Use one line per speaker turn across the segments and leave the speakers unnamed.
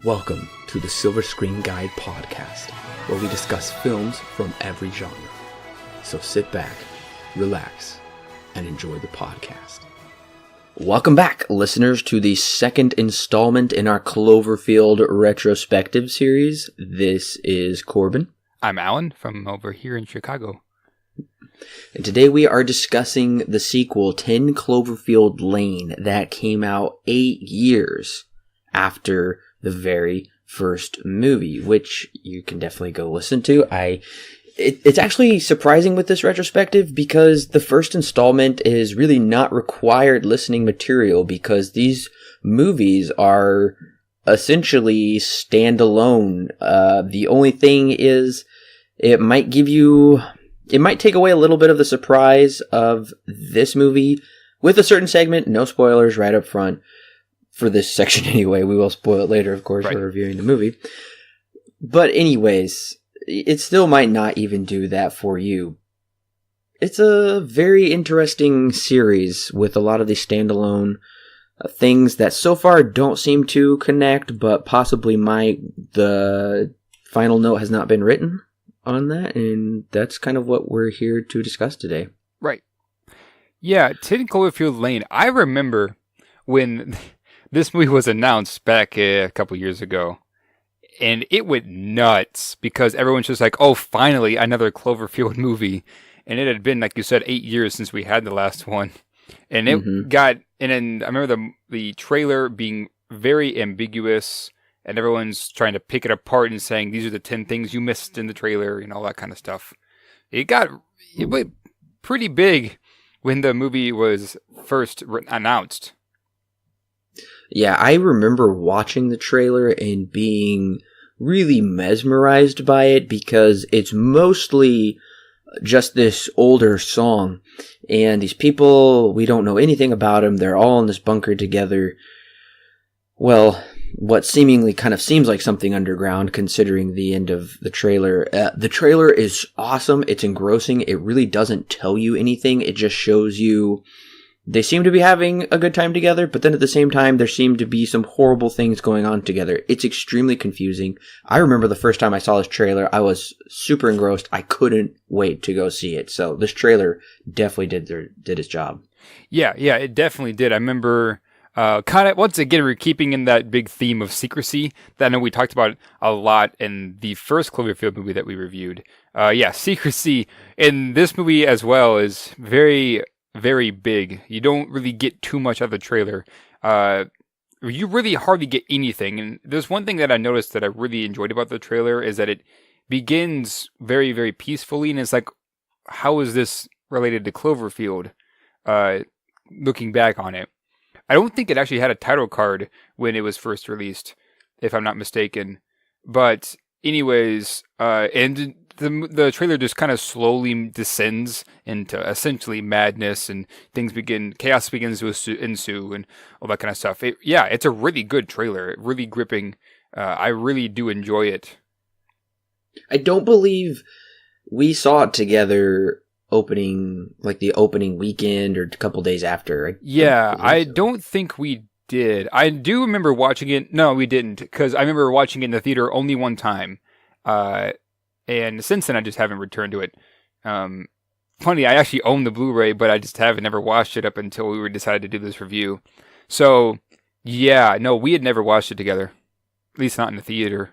Welcome to the Silver Screen Guide podcast, where we discuss films from every genre. So sit back, relax, and enjoy the podcast. Welcome back, listeners, to the second installment in our Cloverfield retrospective series. This is Corbin.
I'm Allen from over here in Chicago.
And today we are discussing the sequel, 10 Cloverfield Lane, that came out 8 years after the very first movie, which you can definitely go listen to. It's actually surprising with this retrospective because the first installment is really not required listening material because these movies are essentially standalone. The only thing is it might take away a little bit of the surprise of this movie with a certain segment. No spoilers right up front. For this section anyway, we will spoil it later, of course,
right.
For reviewing the movie. But anyways, it still might not even do that for you. It's a very interesting series with a lot of these standalone things that so far don't seem to connect, but possibly might. The final note has not been written on that, and that's kind of what we're here to discuss today.
Right. Yeah, 10 Cloverfield Lane. I remember when this movie was announced back a couple years ago, and it went nuts because everyone's just like, oh, finally, another Cloverfield movie. And it had been, like you said, 8 years since we had the last one. And it got, and then I remember the trailer being very ambiguous, and everyone's trying to pick it apart and saying, these are the 10 things you missed in the trailer, and all that kind of stuff. It went pretty big when the movie was first announced.
Yeah, I remember watching the trailer and being really mesmerized by it because it's mostly just this older song. And these people, we don't know anything about them. They're all in this bunker together. Well, what seemingly kind of seems like something underground considering the end of the trailer. The trailer is awesome. It's engrossing. It really doesn't tell you anything. It just shows you they seem to be having a good time together, but then at the same time, there seem to be some horrible things going on together. It's extremely confusing. I remember the first time I saw this trailer, I was super engrossed. I couldn't wait to go see it. So this trailer definitely did its job. Yeah,
it definitely did. I remember kind of, once again, we're keeping in that big theme of secrecy that I know we talked about a lot in the first Cloverfield movie that we reviewed. Secrecy in this movie as well is very, very big. You don't really get too much of the trailer. You really hardly get anything. And there's one thing that I noticed that I really enjoyed about the trailer is that it begins very, very peacefully. And it's like, how is this related to Cloverfield? Looking back on it. I don't think it actually had a title card when it was first released, if I'm not mistaken. But anyways, and the trailer just kind of slowly descends into essentially madness, and chaos begins to ensue, and all that kind of stuff. It's a really good trailer, really gripping. I really do enjoy it.
I don't believe we saw it together the opening weekend or a couple days after.
I don't think we did. I do remember watching it. No, we didn't, because I remember watching it in the theater only one time. And since then, I just haven't returned to it. Funny, I actually own the Blu-ray, but I just haven't ever watched it up until we decided to do this review. So, yeah, no, we had never watched it together. At least not in the theater.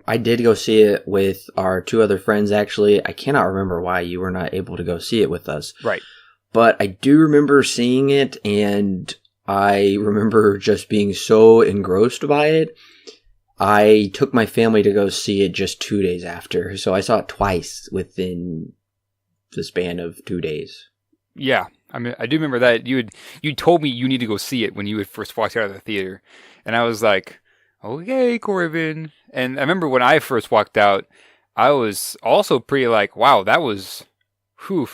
I did go see it with our two other friends, actually. I cannot remember why you were not able to go see it with us.
Right.
But I do remember seeing it, and I remember just being so engrossed by it. I took my family to go see it just 2 days after, so I saw it twice within the span of 2 days.
Yeah, I mean, I do remember that you told me you need to go see it when you had first walked out of the theater, and I was like, okay, Corbin. And I remember when I first walked out, I was also pretty like, wow, that was, whew.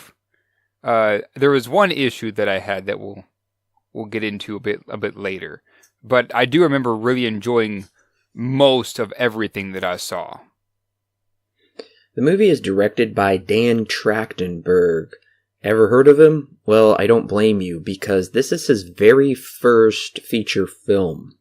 There was one issue that I had that we'll get into a bit later, but I do remember really enjoying most of everything that I saw.
The movie is directed by Dan Trachtenberg. Ever heard of him? Well, I don't blame you, because this is his very first feature film.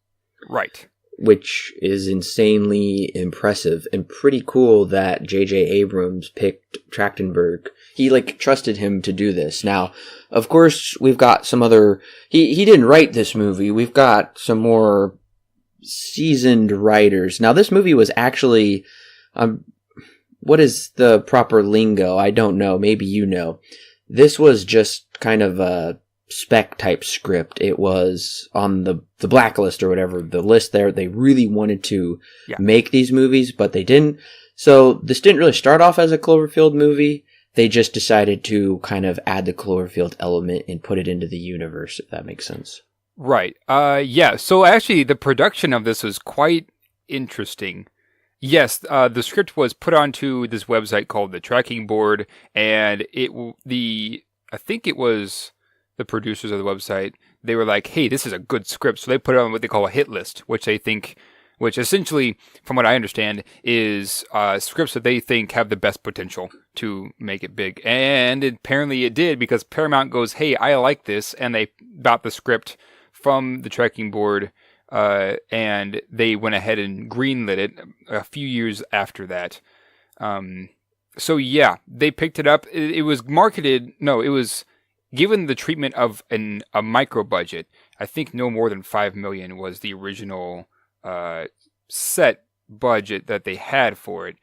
Right.
which is insanely impressive and pretty cool that J.J. Abrams picked Trachtenberg. He, trusted him to do this. Now, of course, we've got some other... He didn't write this movie. We've got some more seasoned writers. Now, this movie was actually... what is the proper lingo? I don't know. Maybe you know. This was just kind of a spec type script. It was on the blacklist or whatever, the list there. They really wanted to make these movies, but they didn't. So this didn't really start off as a Cloverfield movie. They just decided to kind of add the Cloverfield element and put it into the universe, if that makes sense.
Right. Yeah. So actually, the production of this was quite interesting. Yes, the script was put onto this website called the Tracking Board, and I think it was the producers of the website. They were like, "Hey, this is a good script," so they put it on what they call a hit list, which essentially, from what I understand, is scripts that they think have the best potential to make it big. And apparently it did, because Paramount goes, "Hey, I like this," and they bought the script from the Tracking Board. And they went ahead and greenlit it a few years after that. So yeah, they picked it up. It was marketed. No, it was given the treatment of a micro budget. I think no more than $5 million was the original set budget that they had for it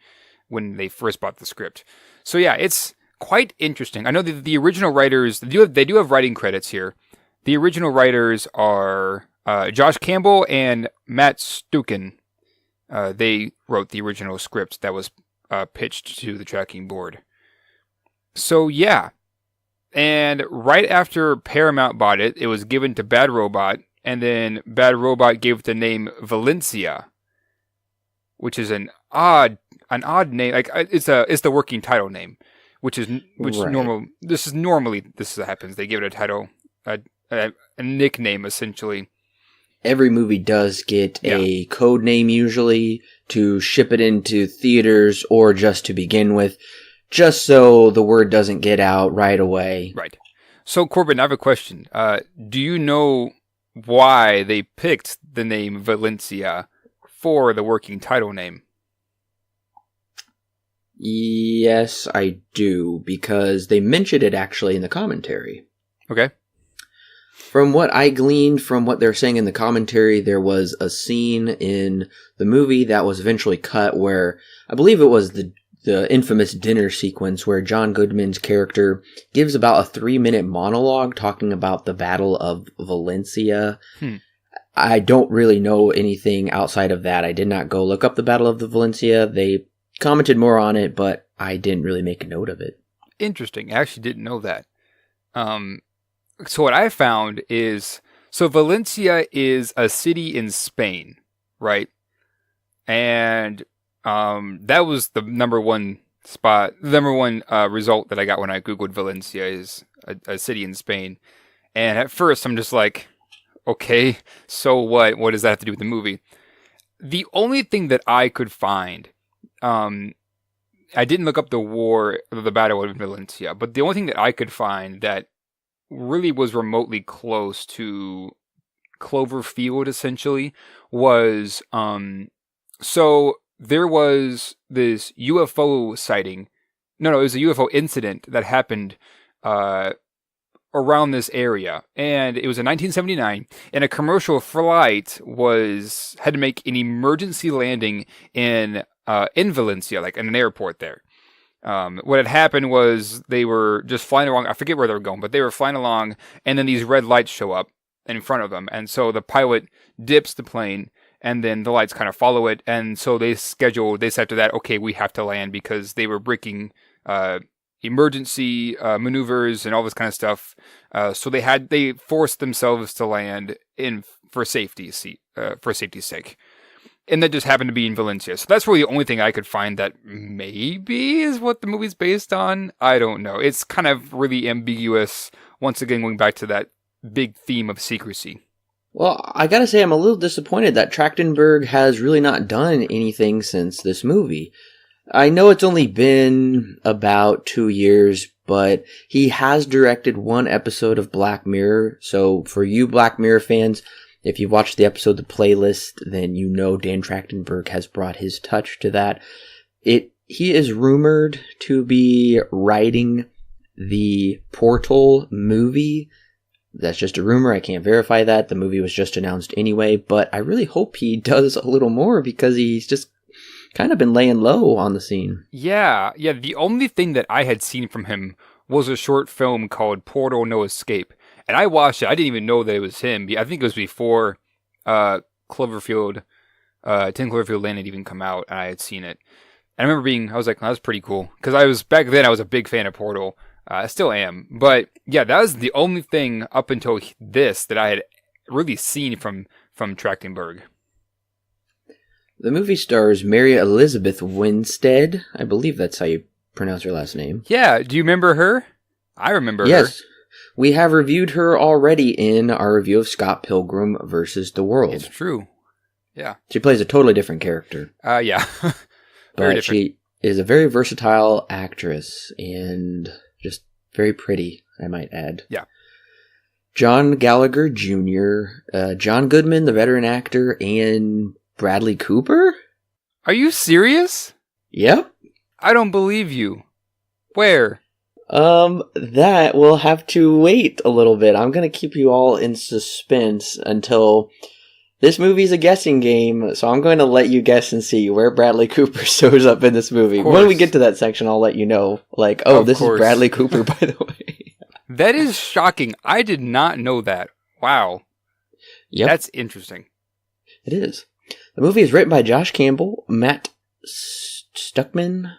when they first bought the script. So yeah, it's quite interesting. I know that the original writers, they do have writing credits here. The original writers are Josh Campbell and Matt Stukin. They wrote the original script that was pitched to the Tracking Board. So yeah. And right after Paramount bought it, it was given to Bad Robot, and then Bad Robot gave it the name Valencia, which is an odd name. It's the working title name, which right. Normal. This happens. They give it a title, a nickname essentially.
Every movie does get a code name usually to ship it into theaters or just to begin with, just so the word doesn't get out right away.
Right. So, Corbin, I have a question. Do you know why they picked the name Valencia for the working title name?
Yes, I do, because they mentioned it actually in the commentary.
Okay.
From what I gleaned from what they're saying in the commentary, there was a scene in the movie that was eventually cut where, I believe it was the infamous dinner sequence where John Goodman's character gives about a 3-minute monologue talking about the Battle of Valencia. I don't really know anything outside of that. I did not go look up the Battle of the Valencia. They commented more on it, but I didn't really make a note of it.
Interesting. I actually didn't know that. So what I found is, Valencia is a city in Spain, right? And that was the number one result that I got when I Googled Valencia is a city in Spain. And at first I'm just like, okay, so what? What does that have to do with the movie? The only thing that I could find, I didn't look up the Battle of Valencia, but the only thing that I could find that really was remotely close to Cloverfield essentially was, so there was this UFO sighting. No, it was a UFO incident that happened around this area, and it was in 1979, and a commercial flight had to make an emergency landing in Valencia, like in an airport there. What had happened was they were just flying along. I forget where they were going, but they were flying along, and then these red lights show up in front of them, and so the pilot dips the plane, and then the lights kind of follow it, and so they said to that, okay, we have to land, because they were breaking emergency maneuvers and all this kind of stuff. So they forced themselves to land for safety's sake. And that just happened to be in Valencia. So that's really the only thing I could find that maybe is what the movie's based on. I don't know. It's kind of really ambiguous. Once again, going back to that big theme of secrecy.
Well, I gotta say, I'm a little disappointed that Trachtenberg has really not done anything since this movie. I know it's only been about 2 years, but he has directed one episode of Black Mirror. So for you Black Mirror fans, If you've watched the episode The Playlist, then you know Dan Trachtenberg has brought his touch to that. He is rumored to be writing the Portal movie. That's just a rumor. I can't verify that. The movie was just announced anyway, but I really hope he does a little more because he's just kind of been laying low on the scene.
Yeah. The only thing that I had seen from him was a short film called Portal No Escape. And I watched it. I didn't even know that it was him. I think it was before Cloverfield, 10 Cloverfield Lane had even come out, and I had seen it. And I remember I was like, oh, that's pretty cool. Because back then, I was a big fan of Portal. I still am. But yeah, that was the only thing up until this that I had really seen from Trachtenberg.
The movie stars Mary Elizabeth Winstead. I believe that's how you pronounce her last name.
Yeah, do you remember her? I remember her.
Yes. We have reviewed her already in our review of Scott Pilgrim versus the World.
It's true. Yeah.
She plays a totally different character.
Yeah.
But different. She is a very versatile actress and just very pretty, I might add.
Yeah.
John Gallagher Jr., John Goodman, the veteran actor, and Bradley Cooper?
Are you serious?
Yep.
I don't believe you. Where?
That will have to wait a little bit. I'm gonna keep you all in suspense until this movie's a guessing game, so I'm going to let you guess and see where Bradley Cooper shows up in this movie. When we get to that section, I'll let you know, like, oh, this is Bradley Cooper, by the way.
That is shocking. I did not know that. Wow.
Yep.
That's interesting.
It is. The movie is written by Josh Campbell, Matt Stuckman.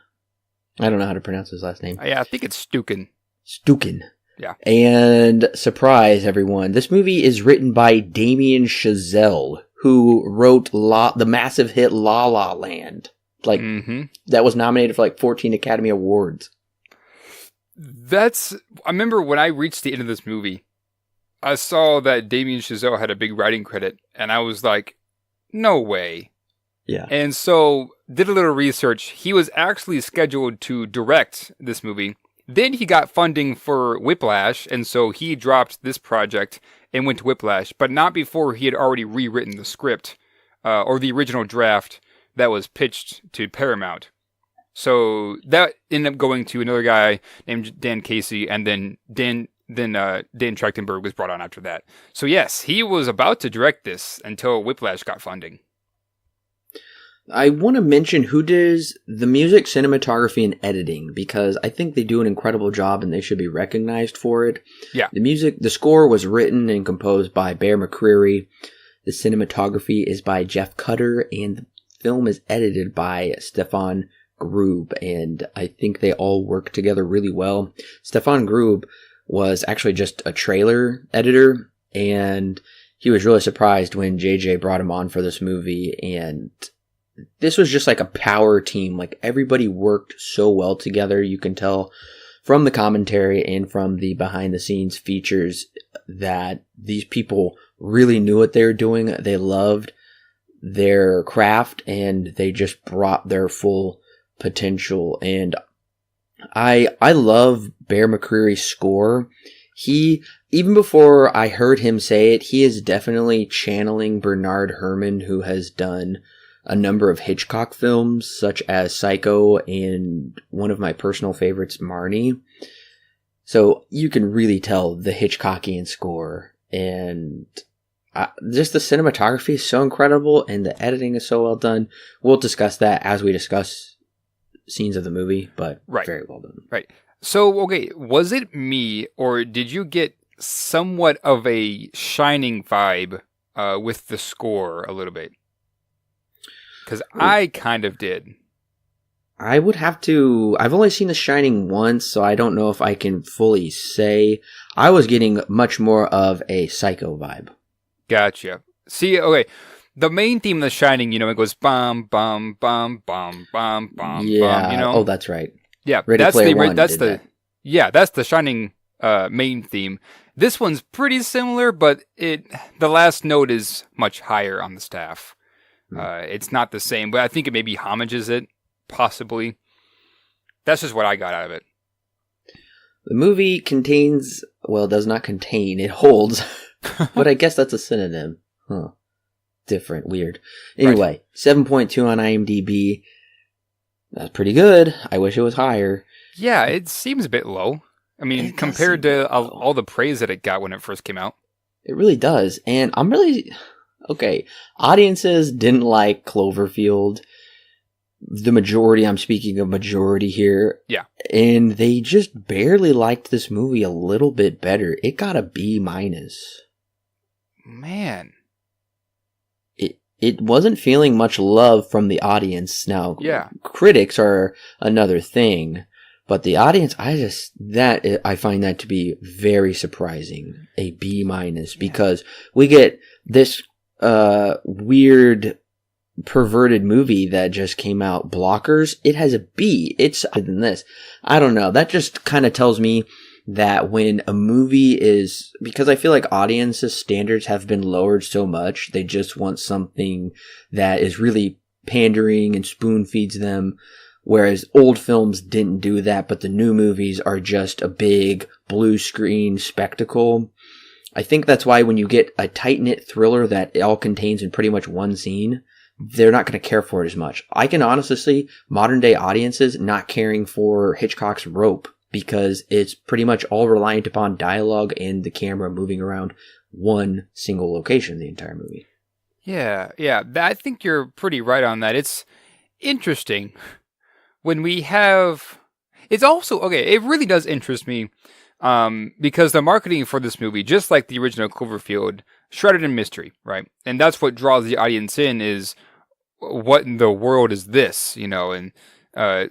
I don't know how to pronounce his last name.
Yeah, I think it's Stukin. Yeah.
And surprise, everyone, this movie is written by Damien Chazelle, who wrote the massive hit La La Land. That was nominated for 14 Academy Awards.
I remember when I reached the end of this movie, I saw that Damien Chazelle had a big writing credit, and I was like, no way.
Yeah.
And so, did a little research. He was actually scheduled to direct this movie. Then he got funding for Whiplash, and so he dropped this project and went to Whiplash, but not before he had already rewritten the script, or the original draft that was pitched to Paramount. So that ended up going to another guy named Dan Casey, and then Dan Trachtenberg was brought on after that. So yes, he was about to direct this until Whiplash got funding.
I want to mention who does the music, cinematography, and editing, because I think they do an incredible job and they should be recognized for it.
Yeah.
The score was written and composed by Bear McCreary. The cinematography is by Jeff Cutter, and the film is edited by Stefan Grube, and I think they all work together really well. Stefan Grube was actually just a trailer editor, and he was really surprised when JJ brought him on for this movie, and this was just like a power team. Like, everybody worked so well together. You can tell from the commentary and from the behind the scenes features that these people really knew what they were doing. They loved their craft and they just brought their full potential. And I love Bear McCreary's score. Even before I heard him say it, he is definitely channeling Bernard Herrmann, who has done a number of Hitchcock films, such as Psycho and one of my personal favorites, Marnie. So you can really tell the Hitchcockian score, and just the cinematography is so incredible, and the editing is so well done. We'll discuss that as we discuss scenes of the movie, but very well done.
Right. So, okay, was it me, or did you get somewhat of a Shining vibe with the score a little bit? Because I kind of did.
I would have to... I've only seen The Shining once, so I don't know if I can fully say. I was getting much more of a Psycho vibe.
Gotcha. See, okay, the main theme of The Shining, it goes bum, bum, bum, bum, bum, bum,
yeah.
bum,
Oh, that's right.
Yeah,
Ready Player One did that.
Yeah, that's the Shining main theme. This one's pretty similar, but the last note is much higher on the staff. It's not the same, but I think it maybe homages it, possibly. That's just what I got out of it.
The movie does not contain, it holds, but I guess that's a synonym. Huh. Different. Weird. Anyway, 7.2 on IMDb. That's pretty good. I wish it was higher.
Yeah, it seems a bit low. I mean, compared to all the praise that it got when it first came out.
It really does. And I'm really... Okay, audiences didn't like Cloverfield. The majority, I'm speaking of majority here.
Yeah.
And they just barely liked this movie a little bit better. It got a B-.
Man.
It wasn't feeling much love from the audience. Now,
yeah.
Critics are another thing. But the audience, I find that to be very surprising. A B-, because we get this weird perverted movie that just came out, Blockers. It has a B. It's higher than this. I don't know. That just kind of tells me that when a movie is, because I feel like audiences' standards have been lowered so much, they just want something that is really pandering and spoon feeds them. Whereas old films didn't do that, but the new movies are just a big blue screen spectacle. I think that's why when you get a tight-knit thriller that it all contains in pretty much one scene, they're not going to care for it as much. I can honestly see modern-day audiences not caring for Hitchcock's Rope because it's pretty much all reliant upon dialogue and the camera moving around one single location the entire movie.
Yeah. I think you're pretty right on that. It's interesting. When we have... It's also... Okay, it really does interest me because the marketing for this movie, just like the original Cloverfield, shrouded in mystery, right? And that's what draws the audience in is, what in the world is this, And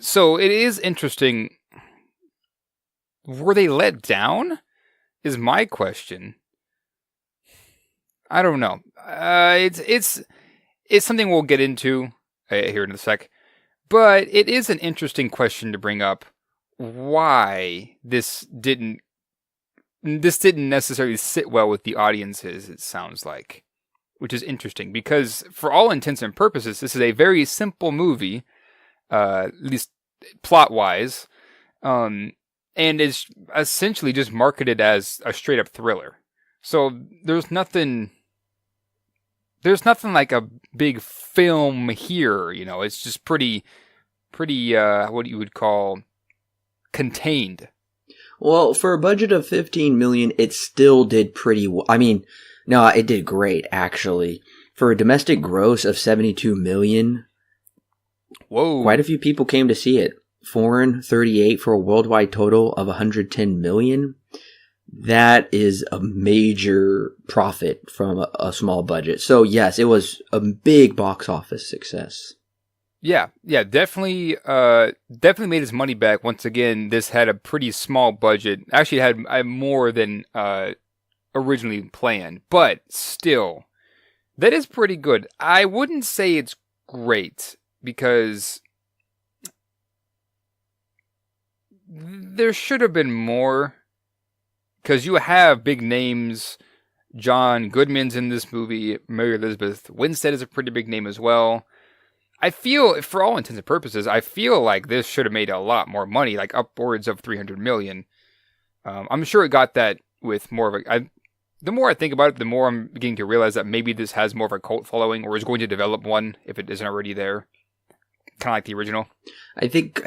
so it is interesting. Were they let down? Is my question. I don't know. It's something we'll get into here in a sec. But it is an interesting question to bring up. Why this didn't necessarily sit well with the audiences, it sounds like. Which is interesting, because for all intents and purposes, this is a very simple movie, at least plot-wise, and is essentially just marketed as a straight-up thriller. So there's nothing like a big film here, It's just pretty, what you would call contained.
Well, for a budget of $15 million, it still did pretty well. I mean, no, it did great, actually. For a domestic gross of $72 million,
whoa,
quite a few people came to see it. Foreign, 38 for a worldwide total of $110 million. That is a major profit from a small budget. So yes, it was a big box office success.
Yeah, definitely made his money back. Once again, this had a pretty small budget. Actually, it had more than originally planned, but still, that is pretty good. I wouldn't say it's great because there should have been more. Because you have big names. John Goodman's in this movie. Mary Elizabeth Winstead is a pretty big name as well. I feel, for all intents and purposes, I feel like this should have made a lot more money, like upwards of $300 million. I'm sure it got that with more of a... the more I think about it, the more I'm beginning to realize that maybe this has more of a cult following, or is going to develop one if it isn't already there. Kind of like the original. I
think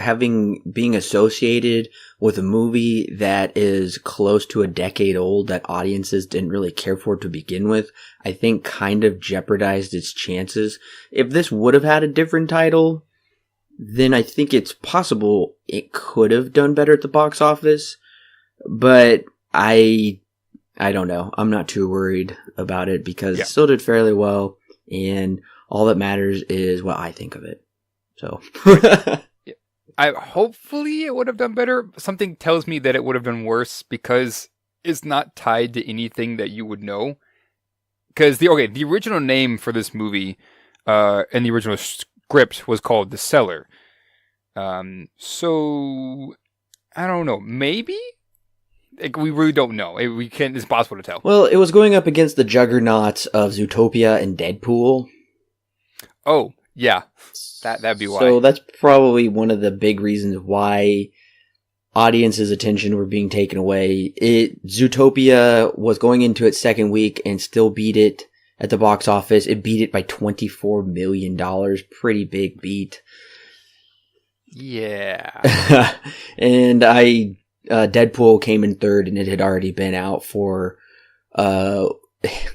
being associated with a movie that is close to a decade old that audiences didn't really care for to begin with, I think kind of jeopardized its chances. If this would have had a different title, then I think it's possible it could have done better at the box office. But I don't know. I'm not too worried about it because it still did fairly well, and all that matters is what I think of it. So,
hopefully it would have done better. Something tells me that it would have done worse because it's not tied to anything that you would know. Because the original name for this movie, and the original script was called The Cellar. So I don't know. Maybe we really don't know. It's impossible to tell.
Well, it was going up against the juggernauts of Zootopia and Deadpool.
Oh. Yeah, that'd be why.
So that's probably one of the big reasons why audiences' attention were being taken away. Zootopia was going into its second week and still beat it at the box office. It beat it by $24 million. Pretty big beat.
Yeah.
And Deadpool came in third, and it had already been out for, oh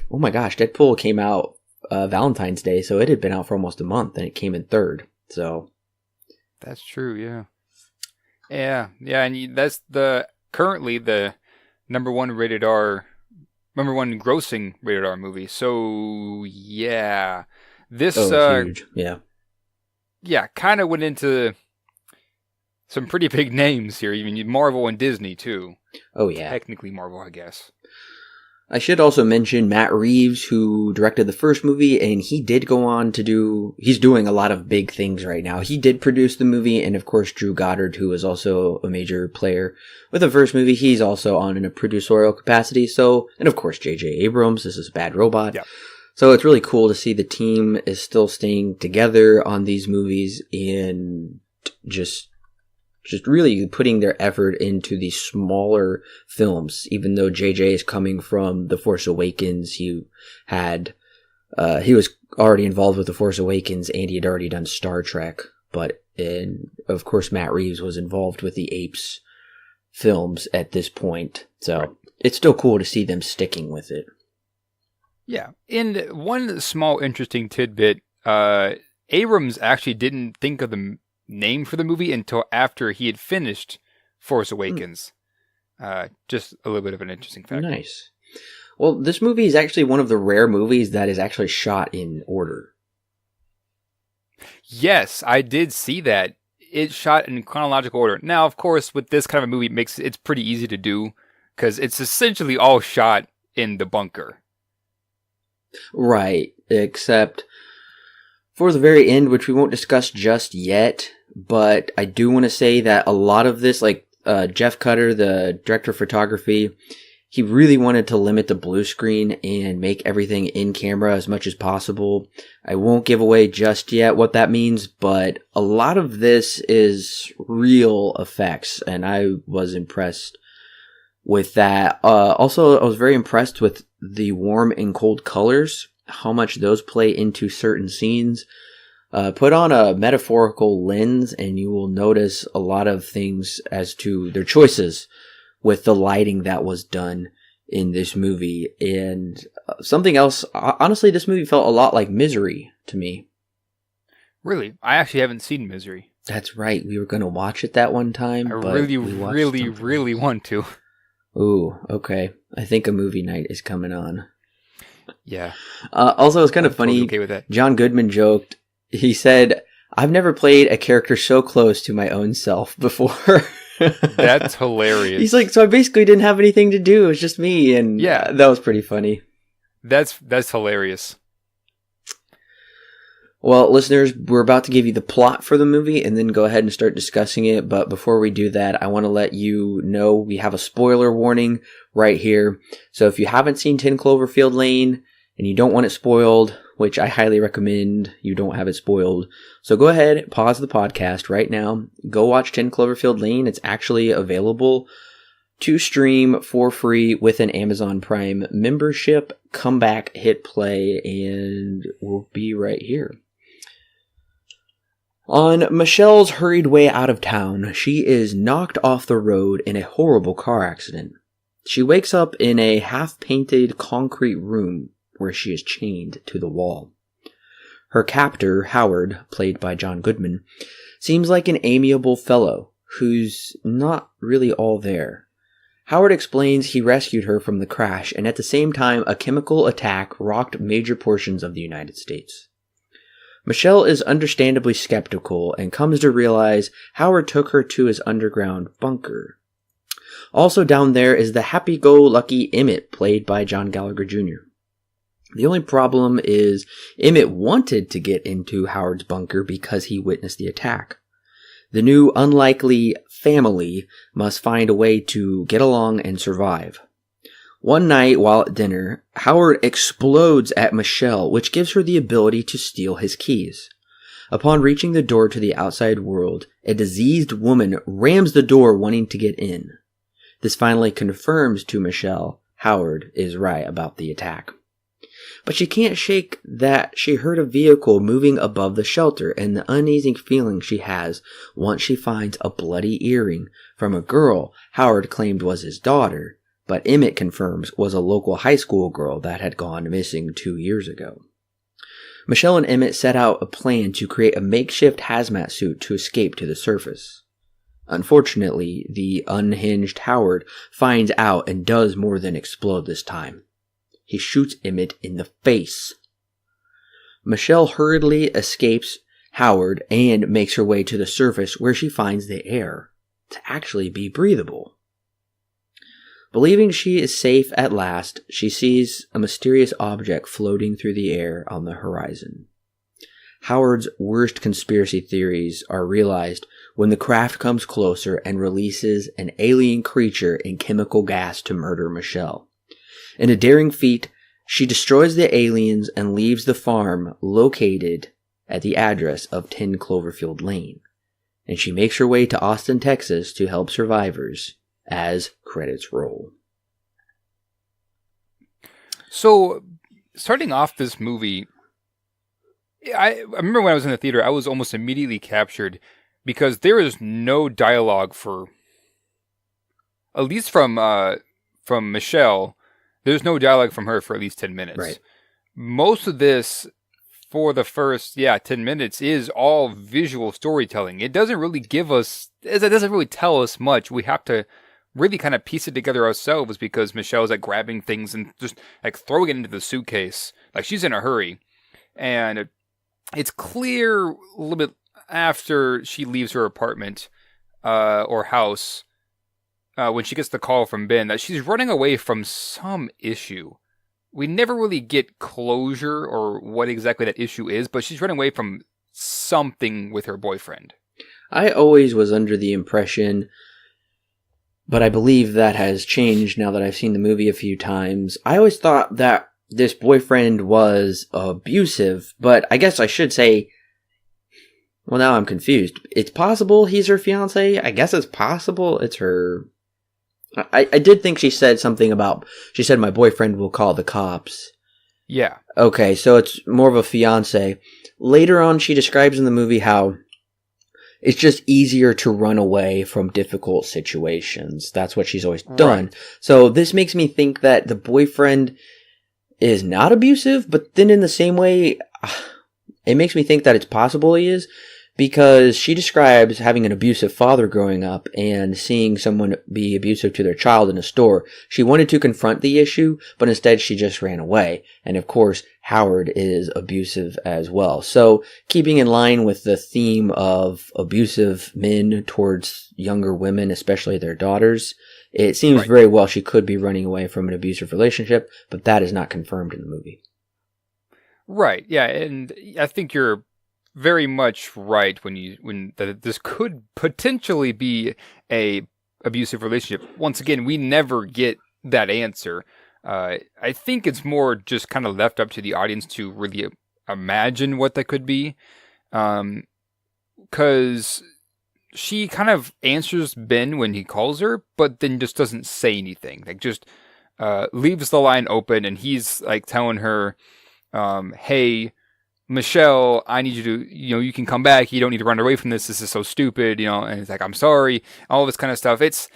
my gosh, Deadpool came out Valentine's Day, so it had been out for almost a month, and it came in third. So
that's true. Yeah. And that's currently the number one grossing rated R movie. So yeah, this
huge.
Yeah, kind of went into some pretty big names here. Even Marvel and Disney too.
Oh yeah,
technically Marvel, I guess.
I should also mention Matt Reeves, who directed the first movie, and he did go on to he's doing a lot of big things right now. He did produce the movie, and of course Drew Goddard, who was also a major player with the first movie, he's also on in a producerial capacity. So, and of course J.J. Abrams, this is Bad Robot.
Yep.
So it's really cool to see the team is still staying together on these movies and just really putting their effort into these smaller films. Even though JJ is coming from The Force Awakens, he was already involved with The Force Awakens, and he had already done Star Trek. And of course, Matt Reeves was involved with the Apes films at this point. So It's still cool to see them sticking with it.
Yeah. And one small interesting tidbit, Abrams actually didn't think of the name for the movie until after he had finished Force Awakens. Just a little bit of an interesting fact.
Nice. Well, this movie is actually one of the rare movies that is actually shot in order.
Yes, I did see that. It's shot in chronological order. Now, of course, with this kind of a movie, it's pretty easy to do because it's essentially all shot in the bunker.
Right, except for the very end, which we won't discuss just yet. But I do want to say that a lot of this, like Jeff Cutter, the director of photography, he really wanted to limit the blue screen and make everything in camera as much as possible. I won't give away just yet what that means, but a lot of this is real effects, and I was impressed with that. Also, I was very impressed with the warm and cold colors, how much those play into certain scenes. Put on a metaphorical lens and you will notice a lot of things as to their choices with the lighting that was done in this movie. And something else, honestly, this movie felt a lot like Misery to me.
Really? I actually haven't seen Misery.
That's right. We were going to watch it that one time.
I really want to.
Ooh, okay. I think a movie night is coming on.
Yeah.
Also, it's kind of funny.
Totally okay with that.
John Goodman joked, he said, "I've never played a character so close to my own self before."
That's hilarious.
He's like, so I basically didn't have anything to do. It was just me. And
yeah,
that was pretty funny.
That's hilarious.
Well, listeners, we're about to give you the plot for the movie and then go ahead and start discussing it. But before we do that, I want to let you know we have a spoiler warning right here. So if you haven't seen 10 Cloverfield Lane and you don't want it spoiled, which I highly recommend you don't have it spoiled, so go ahead, pause the podcast right now, go watch 10 Cloverfield Lane. It's actually available to stream for free with an Amazon Prime membership. Come back, hit play, and we'll be right here. On Michelle's hurried way out of town, she is knocked off the road in a horrible car accident. She wakes up in a half-painted concrete room where she is chained to the wall. Her captor, Howard, played by John Goodman, seems like an amiable fellow who's not really all there. Howard explains he rescued her from the crash, and at the same time a chemical attack rocked major portions of the United States. Michelle is understandably skeptical and comes to realize Howard took her to his underground bunker. Also down there is the happy-go-lucky Emmett, played by John Gallagher Jr. The only problem is Emmett wanted to get into Howard's bunker because he witnessed the attack. The new unlikely family must find a way to get along and survive. One night while at dinner, Howard explodes at Michelle, which gives her the ability to steal his keys. Upon reaching the door to the outside world, a diseased woman rams the door wanting to get in. This finally confirms to Michelle Howard is right about the attack. But she can't shake that she heard a vehicle moving above the shelter and the uneasy feeling she has once she finds a bloody earring from a girl Howard claimed was his daughter, but Emmett confirms was a local high school girl that had gone missing 2 years ago. Michelle and Emmett set out a plan to create a makeshift hazmat suit to escape to the surface. Unfortunately, the unhinged Howard finds out and does more than explode this time. He shoots Emmett in the face. Michelle hurriedly escapes Howard and makes her way to the surface where she finds the air to actually be breathable. Believing she is safe at last, she sees a mysterious object floating through the air on the horizon. Howard's worst conspiracy theories are realized when the craft comes closer and releases an alien creature in chemical gas to murder Michelle. In a daring feat, she destroys the aliens and leaves the farm located at the address of 10 Cloverfield Lane. And she makes her way to Austin, Texas to help survivors as credits roll.
So, starting off this movie, I remember when I was in the theater, I was almost immediately captured because there is no dialogue for, at least from Michelle, there's no dialogue from her for at least 10 minutes.
Right.
Most of this, for the first, 10 minutes, is all visual storytelling. It doesn't really give us, it doesn't really tell us much. We have to really kind of piece it together ourselves because Michelle's like grabbing things and just like throwing it into the suitcase. Like she's in a hurry. And it's clear a little bit after she leaves her apartment or house when she gets the call from Ben that she's running away from some issue. We never really get closure or what exactly that issue is, but she's running away from something with her boyfriend.
I always was under the impression, but I believe that has changed now that I've seen the movie a few times. I always thought that this boyfriend was abusive, but I guess I should say, well, now I'm confused. It's possible he's her fiancé. I guess it's possible it's her. I did think she said something about, she said my boyfriend will call the cops.
Yeah.
Okay, so it's more of a fiancé. Later on, she describes in the movie how it's just easier to run away from difficult situations. That's what she's always done. Right. So this makes me think that the boyfriend is not abusive, but then in the same way, it makes me think that it's possible he is, because she describes having an abusive father growing up and seeing someone be abusive to their child in a store. She wanted to confront the issue, but instead she just ran away. And of course, Howard is abusive as well. So keeping in line with the theme of abusive men towards younger women, especially their daughters, it seems very well she could be running away from an abusive relationship, but that is not confirmed in the movie.
Right. Yeah, and I think you're very much right when that this could potentially be a abusive relationship. Once again, we never get that answer. I think it's more just kind of left up to the audience to really imagine what that could be, because she kind of answers Ben when he calls her, but then just doesn't say anything. Like just leaves the line open, and he's like telling her, "Hey, Michelle, I need you to, you can come back. You don't need to run away from this. This is so stupid, And it's like, I'm sorry, all this kind of stuff. It's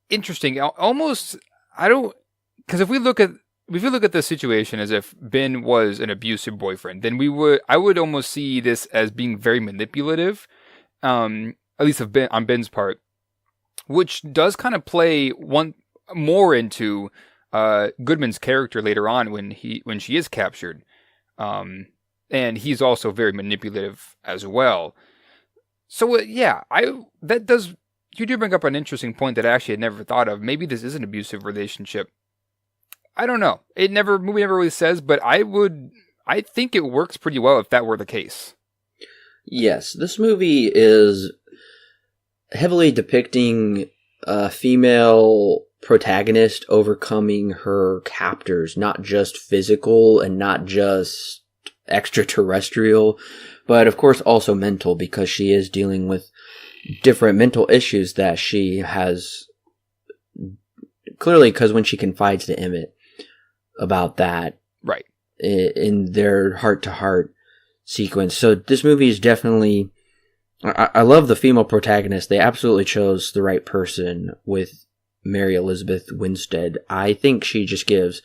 interesting. Almost, because if we look at the situation as if Ben was an abusive boyfriend, then I would almost see this as being very manipulative, at least on Ben's part, which does kind of play one more into Goodman's character later on when she is captured. And he's also very manipulative as well. So you do bring up an interesting point that I actually had never thought of. Maybe this is an abusive relationship. I don't know. Movie never really says, but I think it works pretty well if that were the case. Yes,
this movie is heavily depicting a female protagonist overcoming her captors, not just physical and not just extraterrestrial, but of course also mental, because she is dealing with different mental issues that she has, clearly, because when she confides to Emmett about that,
right,
in their heart-to-heart sequence. So this movie is definitely... I love the female protagonist. They absolutely chose the right person with Mary Elizabeth Winstead. I think she just gives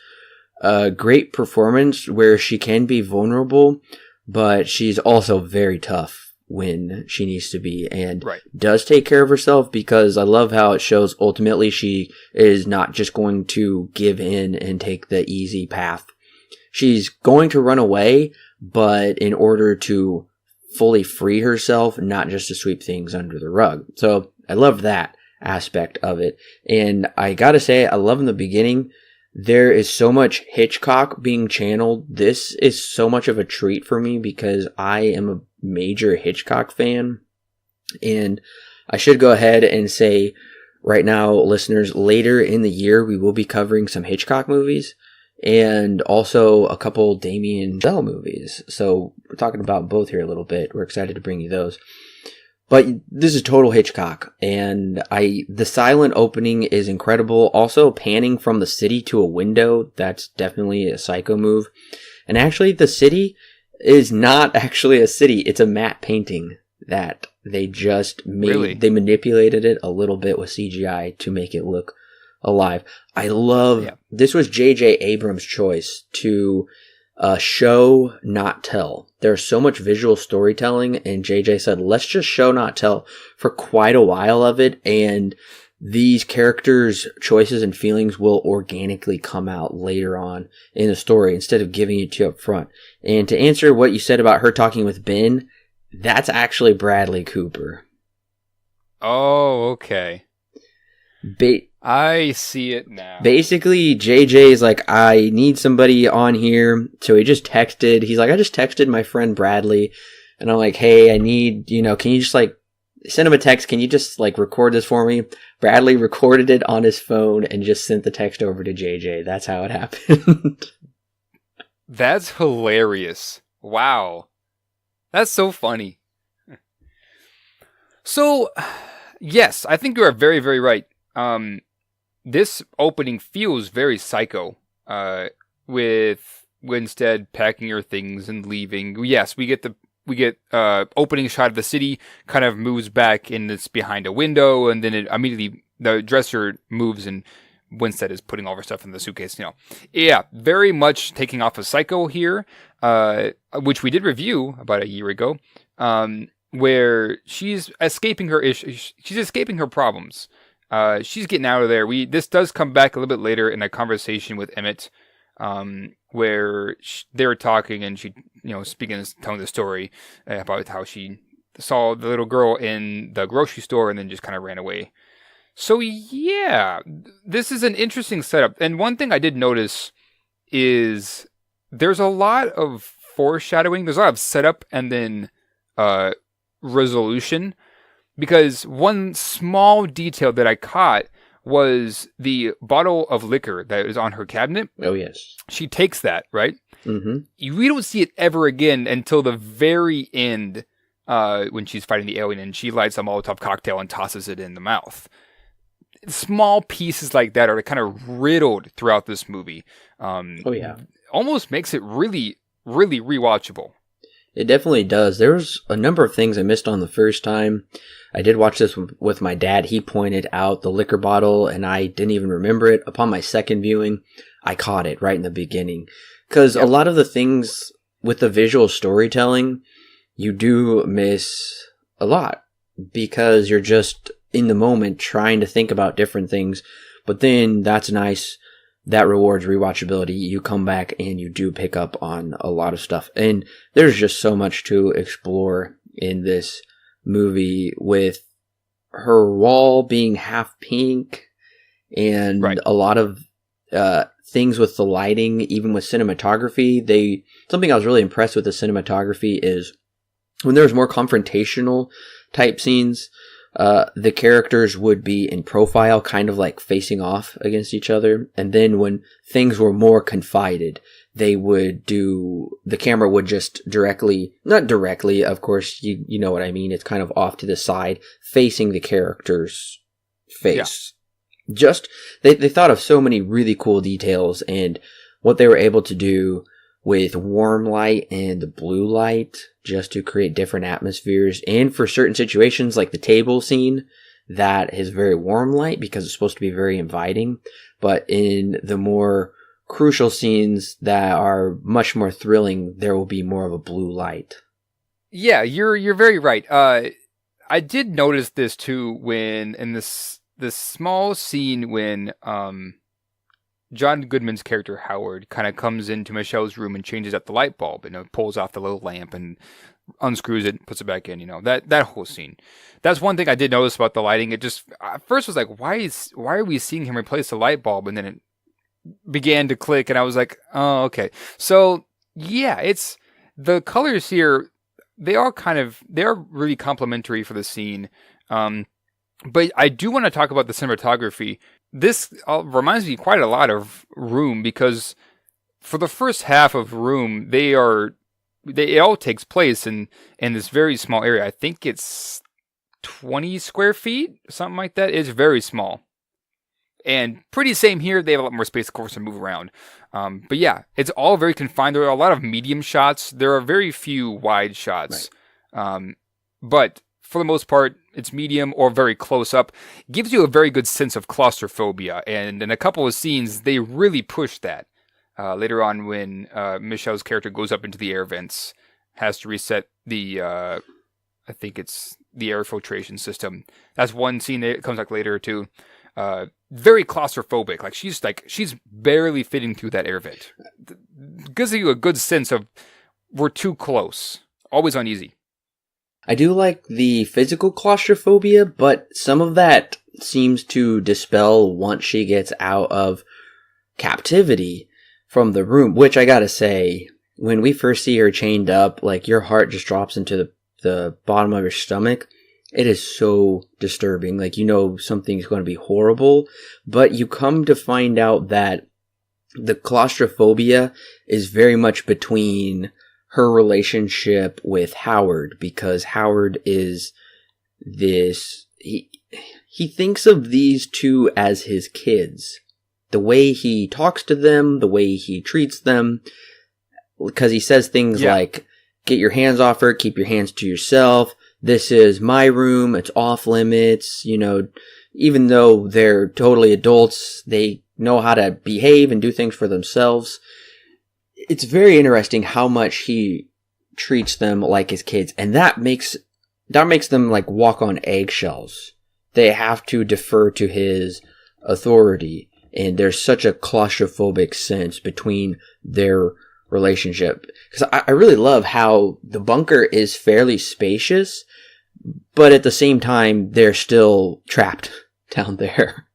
a great performance where she can be vulnerable, but she's also very tough when she needs to be, and does take care of herself, because I love how it shows ultimately she is not just going to give in and take the easy path. She's going to run away, but in order to fully free herself, not just to sweep things under the rug. So I love that aspect of it. And I gotta say, I love in the beginning, there is so much Hitchcock being channeled. This is so much of a treat for me because I am a major Hitchcock fan. And I should go ahead and say right now, listeners, later in the year, we will be covering some Hitchcock movies and also a couple Damien Chazelle movies. So we're talking about both here a little bit. We're excited to bring you those. But this is total Hitchcock, and the silent opening is incredible. Also, panning from the city to a window, that's definitely a psycho move. And actually, the city is not actually a city. It's a matte painting that they just made. Really? They manipulated it a little bit with CGI to make it look alive. I love, this was J.J. Abrams' choice to show, not tell. There's so much visual storytelling, and JJ said, let's just show, not tell for quite a while of it, and these characters' choices and feelings will organically come out later on in the story instead of giving it to you up front. And to answer what you said about her talking with Ben, that's actually Bradley Cooper.
Oh, okay. I see it now.
Basically, JJ is like, I need somebody on here. So he just texted. He's like, I just texted my friend Bradley. And I'm like, hey, I need, can you just like send him a text? Can you just like record this for me? Bradley recorded it on his phone and just sent the text over to JJ. That's how it happened.
That's hilarious. Wow. That's so funny. So, yes, I think you are very, very right. This opening feels very psycho, with Winstead packing her things and leaving. Yes, we get opening shot of the city, kind of moves back and it's behind a window, and then it immediately, the dresser moves and Winstead is putting all of her stuff in the suitcase, Yeah, very much taking off a psycho here, which we did review about a year ago, where she's escaping her issues, she's escaping her problems. She's getting out of there. This does come back a little bit later in a conversation with Emmett, where they were talking and she, telling the story about how she saw the little girl in the grocery store and then just kind of ran away. So yeah, this is an interesting setup. And one thing I did notice is there's a lot of foreshadowing. There's a lot of setup and then resolution. Because one small detail that I caught was the bottle of liquor that is on her cabinet.
Oh, yes.
She takes that, right?
Mm-hmm.
We don't see it ever again until the very end, when she's fighting the alien and she lights a Molotov cocktail and tosses it in the mouth. Small pieces like that are kind of riddled throughout this movie. Almost makes it really, really rewatchable.
It definitely does. There was a number of things I missed on the first time. I did watch this with my dad. He pointed out the liquor bottle, and I didn't even remember it. Upon my second viewing, I caught it right in the beginning. Because a lot of the things with the visual storytelling, you do miss a lot. Because you're just in the moment trying to think about different things. But then that's nice. That rewards rewatchability. You come back and you do pick up on a lot of stuff. And there's just so much to explore in this movie, with her wall being half pink and a lot of things with the lighting, even with cinematography. Something I was really impressed with the cinematography is when there's more confrontational type scenes, the characters would be in profile, kind of like facing off against each other. And then when things were more confided, the camera would just not directly, of course, you know what I mean. It's kind of off to the side, facing the character's face. Yeah. They thought of so many really cool details, and what they were able to do with warm light and blue light just to create different atmospheres. And for certain situations, like the table scene, that is very warm light because it's supposed to be very inviting. But in the more crucial scenes that are much more thrilling, there will be more of a blue light.
Yeah, you're very right. I did notice this too when in this small scene when John Goodman's character Howard kind of comes into Michelle's room and changes out the light bulb and pulls off the little lamp and unscrews it and puts it back in. That whole scene. That's one thing I did notice about the lighting. It just at first was like, why are we seeing him replace the light bulb? And then it began to click, and I was like, oh, okay. So yeah, it's the colors here. They are really complimentary for the scene. But I do want to talk about the cinematography. This reminds me quite a lot of Room, because for the first half of Room, it all takes place in this very small area. I think it's 20 square feet, something like that. It's very small. And pretty same here. They have a lot more space, of course, to move around. But yeah, it's all very confined. There are a lot of medium shots. There are very few wide shots. Right. But for the most part, it's medium or very close up. It gives you a very good sense of claustrophobia. And in a couple of scenes, they really push that. Later on, when Michelle's character goes up into the air vents, has to reset the, I think it's the air filtration system. That's one scene that comes back later too. Very claustrophobic. She's barely fitting through that air vent. Gives you a good sense of we're too close. Always uneasy.
I do like the physical claustrophobia, but some of that seems to dispel once she gets out of captivity from the room, which I gotta say, when we first see her chained up, like, your heart just drops into the bottom of your stomach. It is so disturbing. Like, something's going to be horrible, but you come to find out that the claustrophobia is very much between her relationship with Howard, because Howard is he thinks of these two as his kids. The way he talks to them, the way he treats them, because he says things like, get your hands off her, keep your hands to yourself. This is my room, it's off limits. Even though they're totally adults, they know how to behave and do things for themselves. It's very interesting how much he treats them like his kids, and that makes them like walk on eggshells. They have to defer to his authority, and there's such a claustrophobic sense between their relationship. Because I really love how the bunker is fairly spacious, but at the same time, they're still trapped down there.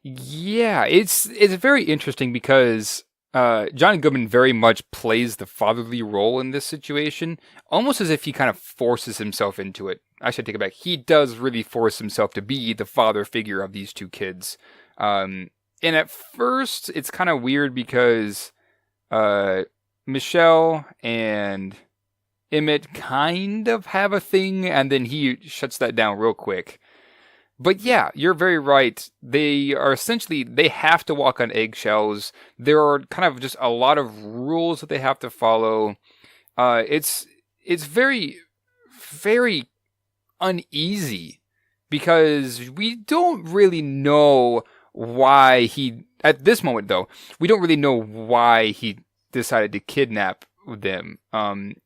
Yeah, it's very interesting because John Goodman very much plays the fatherly role in this situation, almost as if he kind of forces himself into it. I should take it back. He does really force himself to be the father figure of these two kids. And at first, it's kind of weird because Michelle and Emmett kind of have a thing, and then he shuts that down real quick. But yeah, you're very right. They have to walk on eggshells. There are kind of just a lot of rules that they have to follow. It's very, very uneasy because we don't really know why at this moment though, we don't really know why he decided to kidnap them.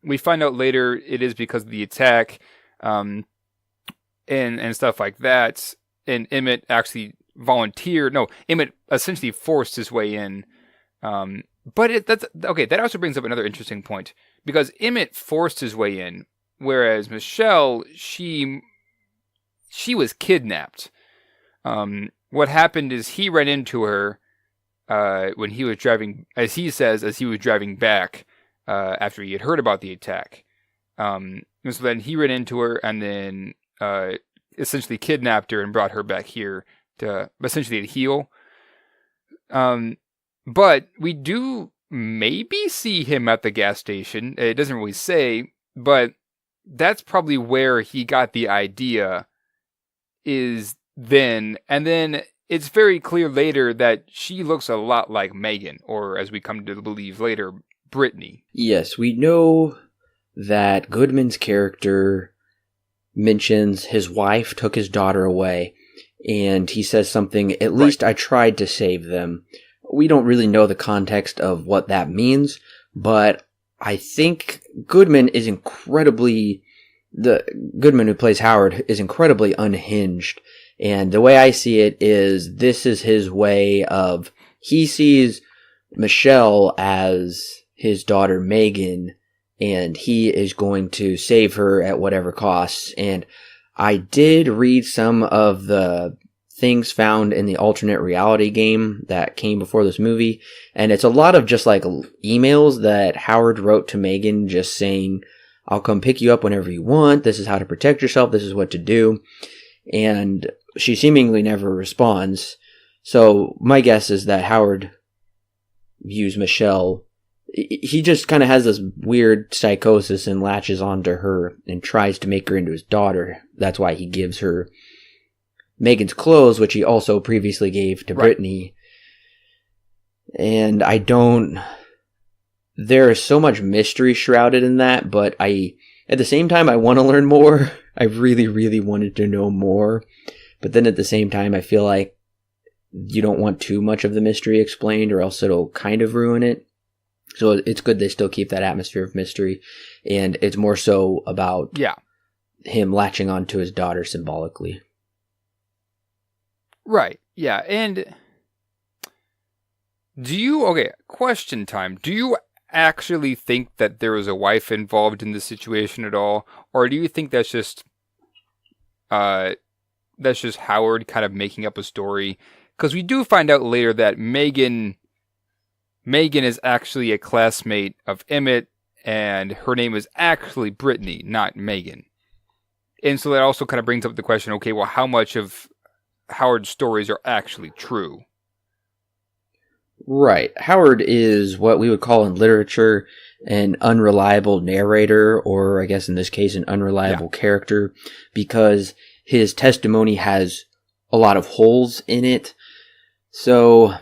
We find out later it is because of the attack, and stuff like that. And Emmett actually volunteered. No, Emmett essentially forced his way in. But that's okay. That also brings up another interesting point because Emmett forced his way in, whereas Michelle, she was kidnapped. What happened is he ran into her when he was driving, as he says, as he was driving back after he had heard about the attack. And so then he ran into her and then essentially kidnapped her and brought her back here to essentially to heal. But we do maybe see him at the gas station. It doesn't really say, but that's probably where he got the idea is then. And then it's very clear later that she looks a lot like Megan, or as we come to believe later, Brittany.
Yes, we know that Goodman's character mentions his wife took his daughter away, and he says something, at least I tried to save them. We don't really know the context of what that means, but I think Goodman who plays Howard, is incredibly unhinged. And the way I see it is, this is his way of, he sees Michelle as his daughter Megan, and he is going to save her at whatever costs. And I did read some of the things found in the alternate reality game that came before this movie, and it's a lot of just like emails that Howard wrote to Megan just saying, I'll come pick you up whenever you want, this is how to protect yourself, this is what to do, and she seemingly never responds. So my guess is that Howard views Michelle, he just kind of has this weird psychosis and latches onto her and tries to make her into his daughter. That's why he gives her Megan's clothes, which he also previously gave to Brittany. And there is so much mystery shrouded in that, but at the same time, I want to learn more. I really, really wanted to know more. But then at the same time, I feel like you don't want too much of the mystery explained, or else it'll kind of ruin it. So it's good they still keep that atmosphere of mystery. And it's more so about him latching onto his daughter symbolically.
Right. Yeah. And question time. Do you actually think that there was a wife involved in this situation at all? Or do you think that's just Howard kind of making up a story? Because we do find out later that Megan is actually a classmate of Emmett, and her name is actually Brittany, not Megan. And so that also kind of brings up the question, okay, well, how much of Howard's stories are actually true?
Right. Howard is what we would call in literature an unreliable narrator, or I guess in this case an unreliable character, because his testimony has a lot of holes in it. So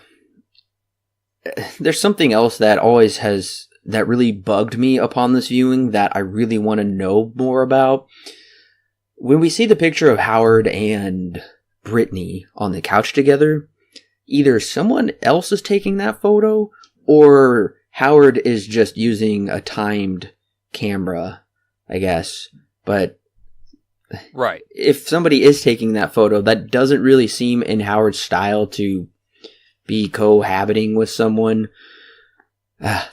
there's something else that really bugged me upon this viewing that I really want to know more about. When we see the picture of Howard and Brittany on the couch together, either someone else is taking that photo, or Howard is just using a timed camera, I guess. But if somebody is taking that photo, that doesn't really seem in Howard's style to be cohabiting with someone.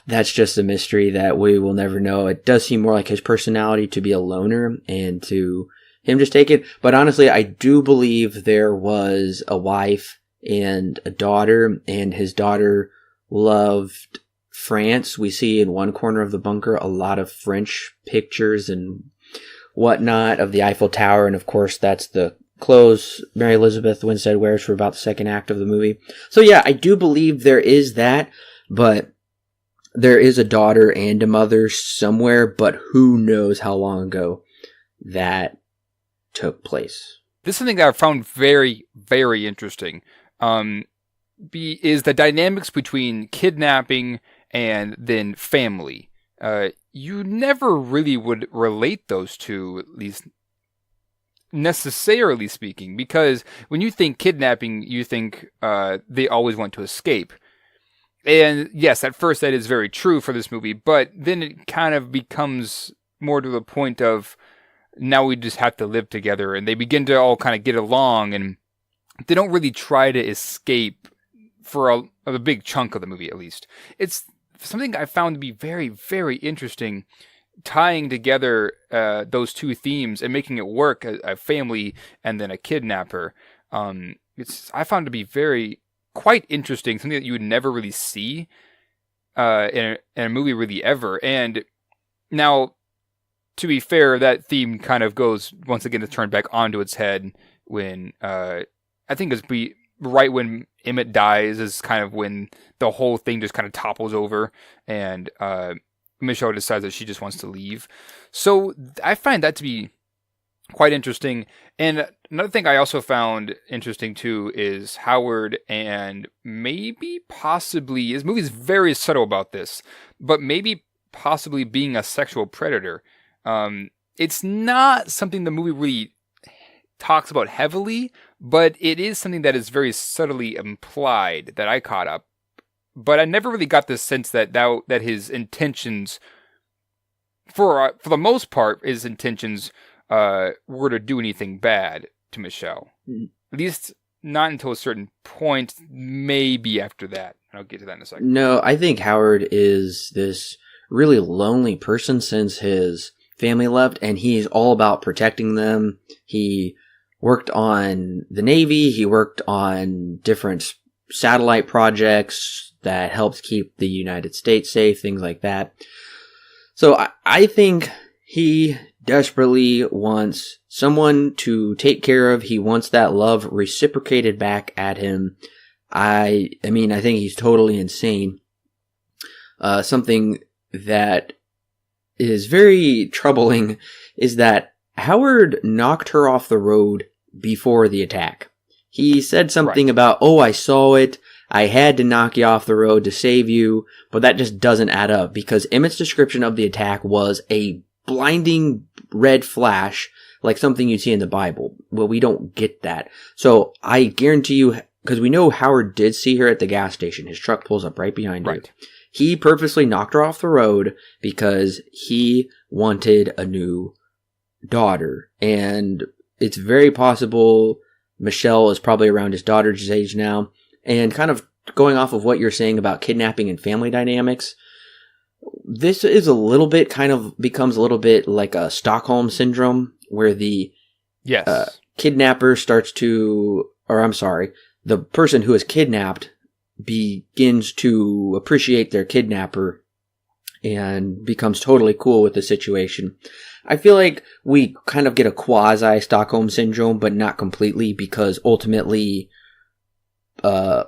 That's just a mystery that we will never know. It does seem more like his personality to be a loner and to him just take it. But honestly, I do believe there was a wife and a daughter, and his daughter loved France. We see in one corner of the bunker a lot of French pictures and whatnot of the Eiffel Tower, and of course that's the clothes Mary Elizabeth Winstead wears for about the second act of the movie. So yeah, I do believe there is that, but there is a daughter and a mother somewhere, but who knows how long ago that took place.
This is something that I found very, very interesting. Is the dynamics between kidnapping and then family. You never really would relate those two, at least necessarily speaking, because when you think kidnapping, you think they always want to escape. And yes, at first that is very true for this movie, but then it kind of becomes more to the point of now we just have to live together, and they begin to all kind of get along, and they don't really try to escape for a big chunk of the movie, at least. It's something I found to be very, very interesting, tying together those two themes and making it work, a family and then a kidnapper. I found to be quite interesting, something that you would never really see in a movie really ever. And now, to be fair, that theme kind of goes, once again, to turn back onto its head when, I think it's right when Emmett dies is kind of when the whole thing just kind of topples over, and Michelle decides that she just wants to leave. So I find that to be quite interesting. And another thing I also found interesting too is Howard, and maybe possibly, this movie's very subtle about this, but maybe possibly being a sexual predator. It's not something the movie really talks about heavily, but it is something that is very subtly implied that I caught up. But I never really got the sense that his intentions, for the most part, his intentions were to do anything bad to Michelle. At least not until a certain point, maybe after that. I'll get to that in a second.
No, I think Howard is this really lonely person since his family left, and he's all about protecting them. He worked on the Navy, he worked on different satellite projects that helped keep the United States safe, things like that. So I think he desperately wants someone to take care of. He wants that love reciprocated back at him. I mean, I think he's totally insane. Something that is very troubling is that Howard knocked her off the road before the attack. He said something about, oh, I saw it. I had to knock you off the road to save you. But that just doesn't add up, because Emmett's description of the attack was a blinding red flash, like something you'd see in the Bible. Well, we don't get that. So I guarantee you, because we know Howard did see her at the gas station. His truck pulls up right behind her. He purposely knocked her off the road because he wanted a new daughter. And it's very possible Michelle is probably around his daughter's age now. And kind of going off of what you're saying about kidnapping and family dynamics, this is a little bit becomes a little bit like a Stockholm syndrome, where the kidnapper the person who is kidnapped begins to appreciate their kidnapper and becomes totally cool with the situation. I feel like we kind of get a quasi Stockholm syndrome, but not completely, because ultimately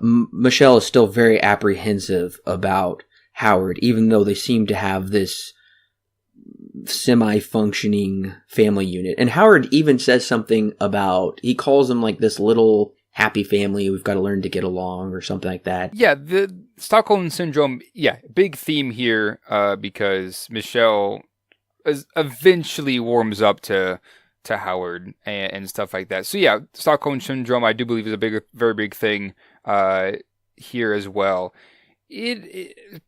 Michelle is still very apprehensive about Howard, even though they seem to have this semi-functioning family unit. And Howard even says something about, he calls them like this little happy family, we've got to learn to get along, or something like that.
Yeah, the Stockholm Syndrome, big theme here, because Michelle eventually warms up to Howard and stuff like that. So yeah, Stockholm Syndrome, I do believe, is a very big thing here as well.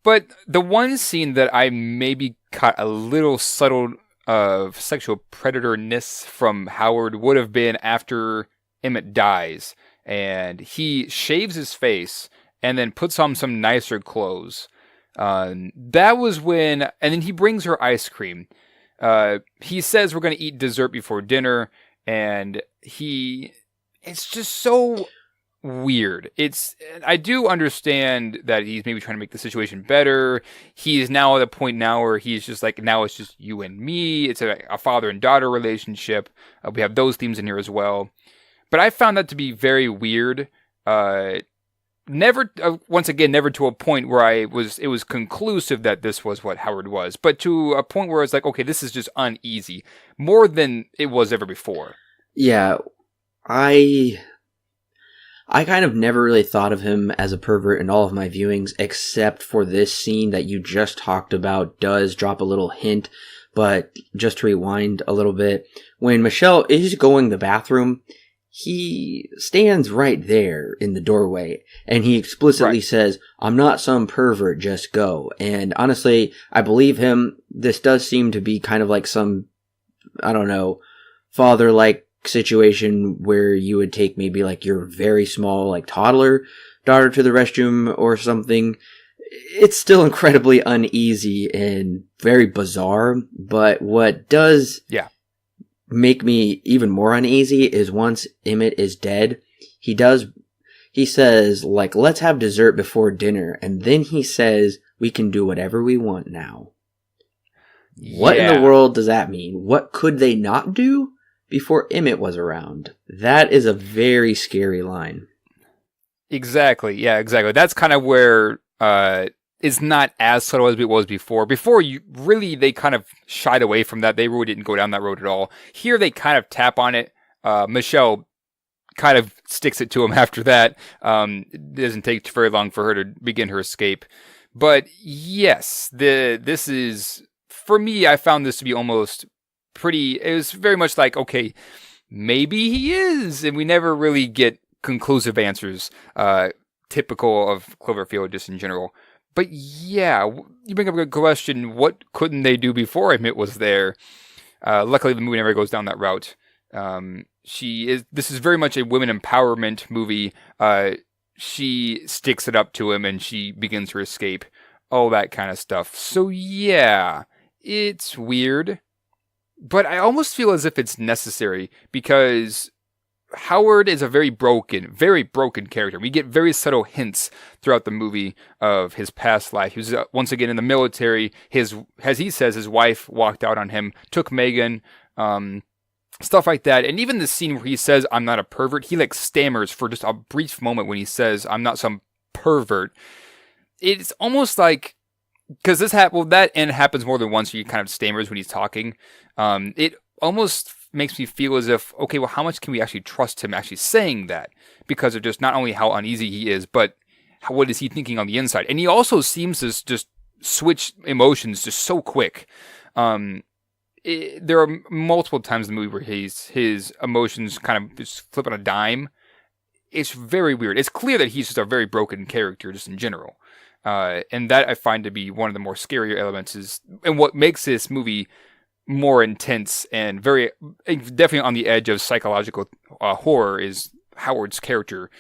But the one scene that I maybe caught a little subtle of sexual predatorness from Howard would have been after Emmett dies, and he shaves his face and then puts on some nicer clothes. That was when, and then he brings her ice cream. He says we're going to eat dessert before dinner, and it's just so weird. I do understand that he's maybe trying to make the situation better. He's now at a point now where he's just like, now it's just you and me. It's a father and daughter relationship. We have those themes in here as well. But I found that to be very weird. Never to a point where it was conclusive that this was what Howard was, but to a point where it's like, okay, this is just uneasy, more than it was ever before.
Yeah, I kind of never really thought of him as a pervert in all of my viewings, except for this scene that you just talked about does drop a little hint. But just to rewind a little bit, when Michelle is going to the bathroom, he stands right there in the doorway, and he explicitly says, I'm not some pervert, just go. And honestly, I believe him. This does seem to be kind of like some, I don't know, father-like situation where you would take maybe like your very small, like toddler daughter to the restroom or something. It's still incredibly uneasy and very bizarre, but what does make me even more uneasy is once Emmett is dead, he says, like, let's have dessert before dinner, and then he says, we can do whatever we want now. What in the world does that mean? What could they not do before Emmett was around? That is a very scary line.
Exactly. Yeah, exactly. That's kind of where is not as subtle as it was before. Before, they kind of shied away from that. They really didn't go down that road at all. Here, they kind of tap on it. Michelle kind of sticks it to him after that. It doesn't take very long for her to begin her escape. But yes, this is, for me, I found this to be almost pretty, it was very much like, okay, maybe he is, and we never really get conclusive answers, typical of Cloverfield just in general. But yeah, you bring up a good question. What couldn't they do before Emmett was there? Luckily, the movie never goes down that route. This is very much a women empowerment movie. She sticks it up to him and she begins her escape. All that kind of stuff. So yeah, it's weird. But I almost feel as if it's necessary because Howard is a very broken character. We get very subtle hints throughout the movie of his past life. He was once again in the military. As he says, his wife walked out on him, took Megan, stuff like that. And even the scene where he says, "I'm not a pervert," he like stammers for just a brief moment when he says, "I'm not some pervert." It's almost like, because that end happens more than once. He kind of stammers when he's talking. It almost makes me feel as if, okay, well, how much can we actually trust him actually saying that? Because of just not only how uneasy he is, but what is he thinking on the inside? And he also seems to just switch emotions just so quick. There are multiple times in the movie where his emotions kind of just flip on a dime. It's very weird. It's clear that he's just a very broken character just in general. And that I find to be one of the more scarier elements and what makes this movie more intense and very definitely on the edge of psychological horror is Howard's character,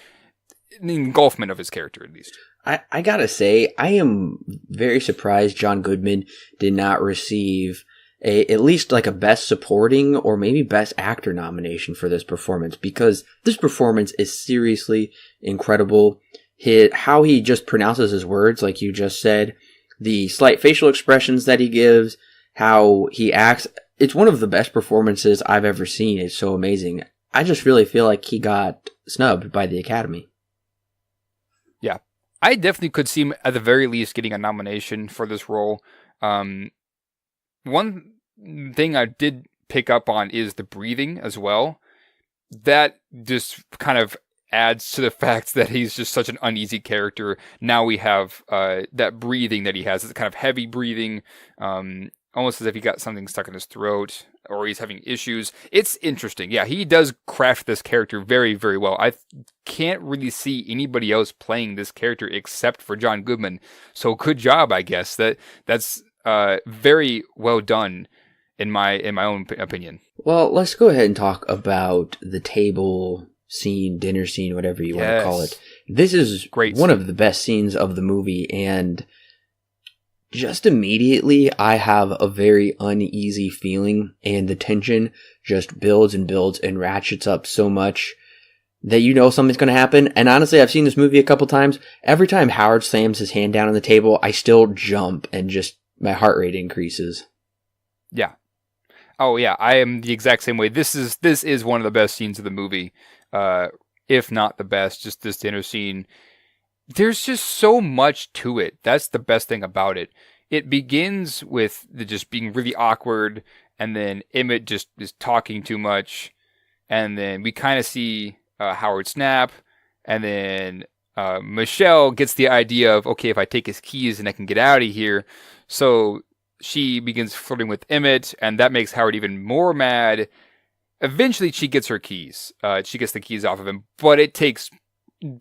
the engulfment of his character at least.
I gotta say, I am very surprised John Goodman did not receive at least like a best supporting or maybe best actor nomination for this performance, because this performance is seriously incredible. How he just pronounces his words, like you just said, the slight facial expressions that he gives, how he acts. It's one of the best performances I've ever seen. It's so amazing. I just really feel like he got snubbed by the Academy.
Yeah. I definitely could see him at the very least getting a nomination for this role. One thing I did pick up on is the breathing as well. That just kind of adds to the fact that he's just such an uneasy character. Now we have that breathing that he has. It's kind of heavy breathing, almost as if he got something stuck in his throat or he's having issues. It's interesting. Yeah, he does craft this character very, very well. I can't really see anybody else playing this character except for John Goodman. So good job, I guess. That's very well done in my own opinion.
Well, let's go ahead and talk about the table scene, dinner scene, whatever you want to call it. This is one of the best scenes of the movie, and just immediately I have a very uneasy feeling, and the tension just builds and builds and ratchets up so much that you know something's going to happen. And honestly, I've seen this movie a couple times. Every time Howard slams his hand down on the table, I still jump and just my heart rate increases.
Yeah. Oh yeah, I am the exact same way. This is one of the best scenes of the movie. If not the best, just this dinner scene. There's just so much to it. That's the best thing about it. It begins with the just being really awkward, and then Emmett just is talking too much, and then we kind of see Howard snap, and then Michelle gets the idea of, okay, if I take his keys and I can get out of here. So she begins flirting with Emmett, and that makes Howard even more mad. Eventually, she gets her keys. She gets the keys off of him, but it takes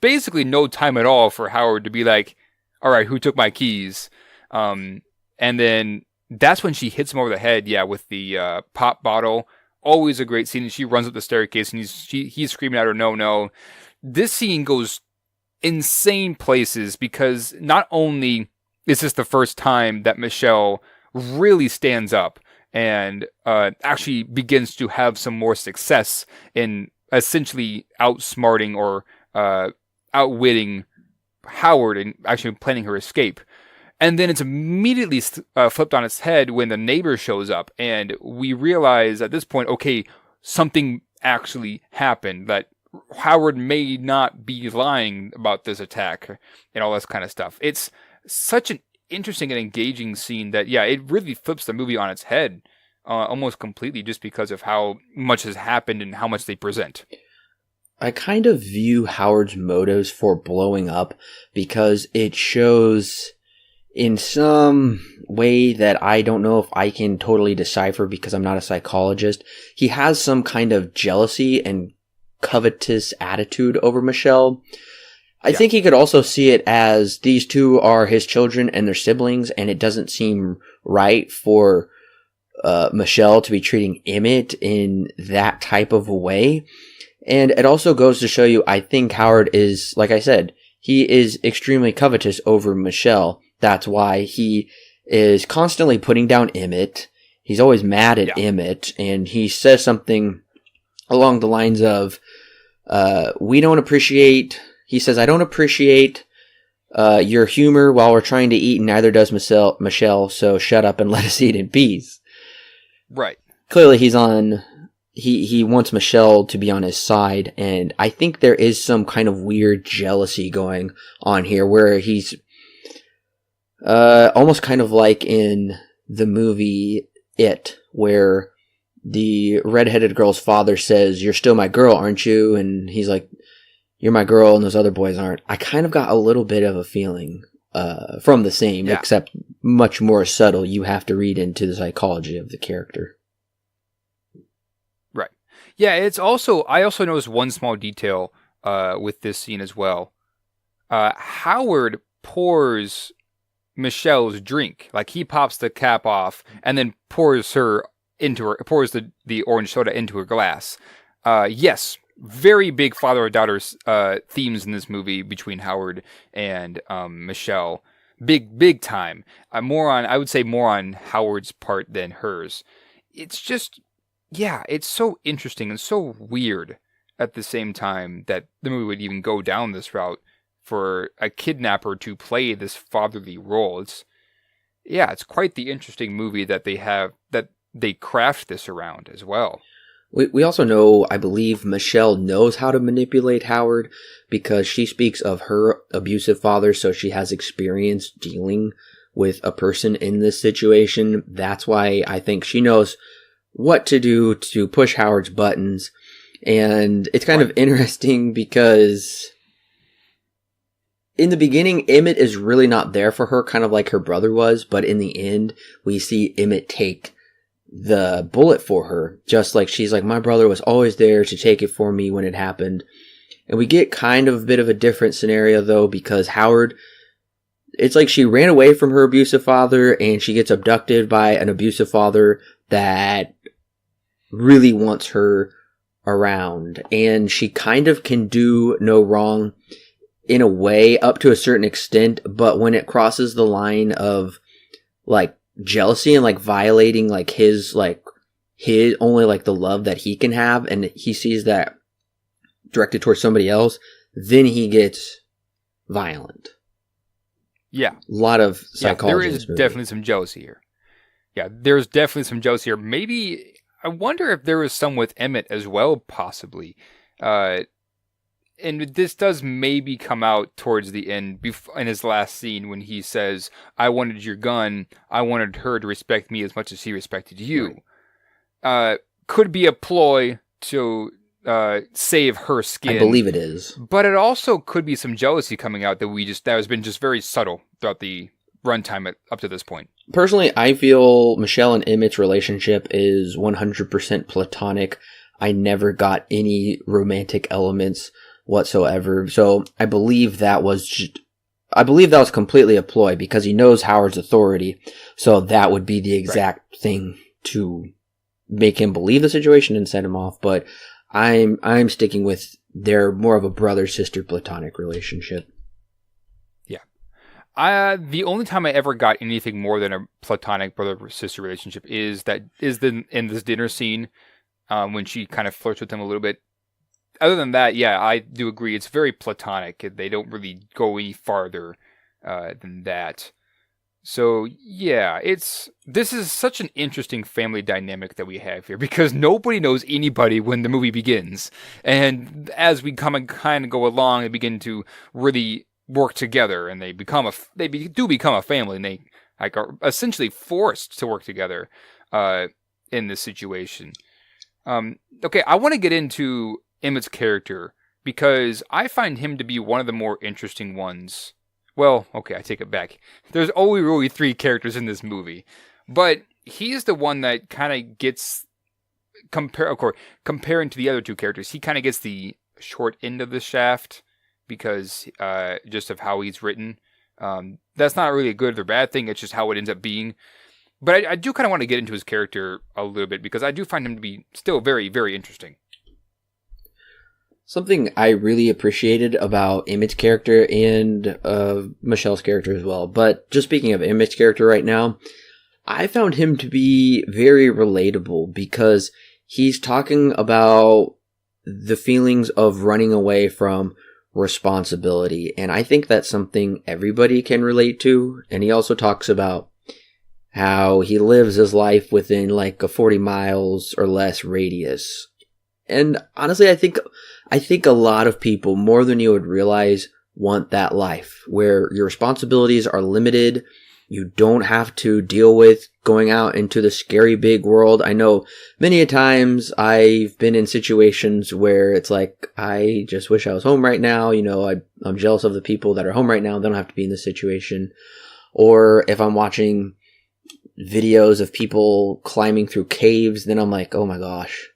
basically no time at all for Howard to be like, all right, who took my keys? And then that's when she hits him over the head, with the pop bottle. Always a great scene. And she runs up the staircase, and he's screaming at her, no, no. This scene goes insane places because not only is this the first time that Michelle really stands up and actually begins to have some more success in essentially outsmarting or outwitting Howard and actually planning her escape. And then it's immediately flipped on its head when the neighbor shows up, and we realize at this point, okay, something actually happened, that Howard may not be lying about this attack and all this kind of stuff. It's such an interesting and engaging scene that, yeah, it really flips the movie on its head almost completely just because of how much has happened and how much they present.
I kind of view Howard's motives for blowing up because it shows in some way that I don't know if I can totally decipher because I'm not a psychologist. He has some kind of jealousy and covetous attitude over Michelle. I think he could also see it as these two are his children and their siblings, and it doesn't seem right for Michelle to be treating Emmett in that type of a way. And it also goes to show you, I think Howard is, like I said, he is extremely covetous over Michelle. That's why he is constantly putting down Emmett. He's always mad at Emmett, and he says something along the lines of, we don't appreciate, he says, I don't appreciate your humor while we're trying to eat, and neither does Michelle, so shut up and let us eat in peace.
Right.
Clearly he's on, he wants Michelle to be on his side, and I think there is some kind of weird jealousy going on here where he's almost kind of like in the movie It, where the redheaded girl's father says, you're still my girl, aren't you? And he's like, you're my girl and those other boys aren't. I kind of got a little bit of a feeling from the same, except much more subtle. You have to read into the psychology of the character.
Right. Yeah, it's also, I also noticed one small detail with this scene as well. Howard pours Michelle's drink. Like, he pops the cap off and then pours the orange soda into her glass. Yes, very big father-daughter themes in this movie between Howard and Michelle. Big time. I would say more on Howard's part than hers. It's just, yeah, it's so interesting and so weird at the same time that the movie would even go down this route for a kidnapper to play this fatherly role. It's quite the interesting movie that they craft this around as well.
We also know, I believe, Michelle knows how to manipulate Howard because she speaks of her abusive father, so she has experience dealing with a person in this situation. That's why I think she knows what to do to push Howard's buttons. And it's kind of interesting because in the beginning, Emmett is really not there for her, kind of like her brother was, but in the end, we see Emmett take the bullet for her, just like she's like, my brother was always there to take it for me when it happened. And we get kind of a bit of a different scenario though, because Howard, it's like she ran away from her abusive father and she gets abducted by an abusive father that really wants her around, and she kind of can do no wrong in a way up to a certain extent, but when it crosses the line of like jealousy and like violating like his only like the love that he can have, and he sees that directed towards somebody else, then he gets violent.
Yeah.
A lot of psychology.
There is definitely some jealousy here. Yeah, there's definitely some jealousy here. Maybe, I wonder if there was some with Emmett as well, possibly. And this does maybe come out towards the end, in his last scene, when he says, I wanted your gun, I wanted her to respect me as much as he respected you. Right. Could be a ploy to save her skin.
I believe it is. But
it also could be some jealousy coming out that has been just very subtle throughout the runtime up to this point.
Personally, I feel Michelle and Emmett's relationship is 100% platonic. I never got any romantic elements whatsoever. So I believe that was completely a ploy because he knows Howard's authority. So that would be the exact thing to make him believe the situation and set him off. But I'm sticking with they're more of a brother-sister platonic relationship.
Yeah. The only time I ever got anything more than a platonic brother-sister relationship is in this dinner scene when she kind of flirts with him a little bit. Other than that, yeah, I do agree. It's very platonic. They don't really go any farther than that. So, yeah, this is such an interesting family dynamic that we have here because nobody knows anybody when the movie begins. And as we kind of go along and begin to really work together, and they do become a family, and they like are essentially forced to work together in this situation. Okay, I want to get into Emmett's character because I find him to be one of the more interesting ones. Well, okay, I take it back. There's only really 3 characters in this movie, but he's the one that kind of gets comparing to the other 2 characters. He kind of gets the short end of the shaft because just of how he's written. That's not really a good or bad thing. It's just how it ends up being. But I do kind of want to get into his character a little bit because I do find him to be still very, very interesting.
Something I really appreciated about Emmett's character and Michelle's character as well. But just speaking of Emmett's character right now, I found him to be very relatable because he's talking about the feelings of running away from responsibility. And I think that's something everybody can relate to. And he also talks about how he lives his life within like a 40 miles or less radius. And honestly, I think a lot of people, more than you would realize, want that life where your responsibilities are limited. You don't have to deal with going out into the scary big world. I know many a times I've been in situations where it's like, I just wish I was home right now. You know, I'm jealous of the people that are home right now. They don't have to be in this situation. Or if I'm watching videos of people climbing through caves, then I'm like, oh my gosh,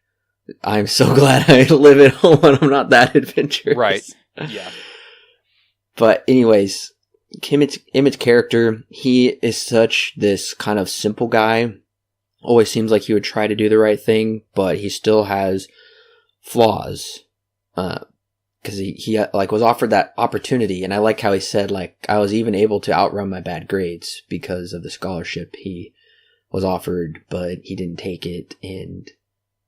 I'm so glad I live at home and I'm not that adventurous.
Right. Yeah.
But anyways, Emmett's character, he is such this kind of simple guy. Always seems like he would try to do the right thing, but he still has flaws. Because he like was offered that opportunity, and I like how he said, like, I was even able to outrun my bad grades because of the scholarship he was offered, but he didn't take it, and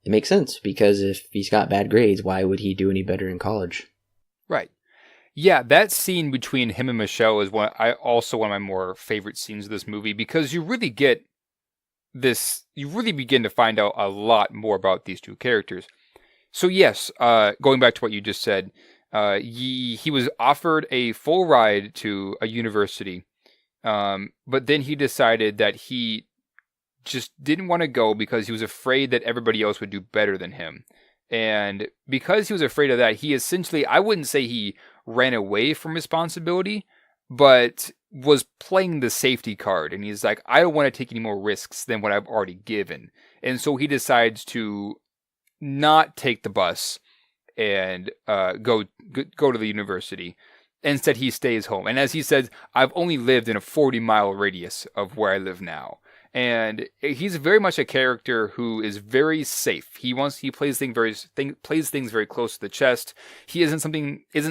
it makes sense, because if he's got bad grades, why would he do any better in college?
Right. Yeah, that scene between him and Michelle is one of my more favorite scenes of this movie, because you really get this, you really begin to find out a lot more about these 2 characters. So yes, going back to what you just said, he was offered a full ride to a university, but then he decided that he just didn't want to go because he was afraid that everybody else would do better than him. And because he was afraid of that, he essentially, I wouldn't say he ran away from responsibility, but was playing the safety card. And he's like, I don't want to take any more risks than what I've already given. And so he decides to not take the bus and go to the university. Instead, he stays home. And as he says, I've only lived in a 40-mile radius of where I live now. And he's very much a character who is very safe. He plays things very close to the chest. He isn't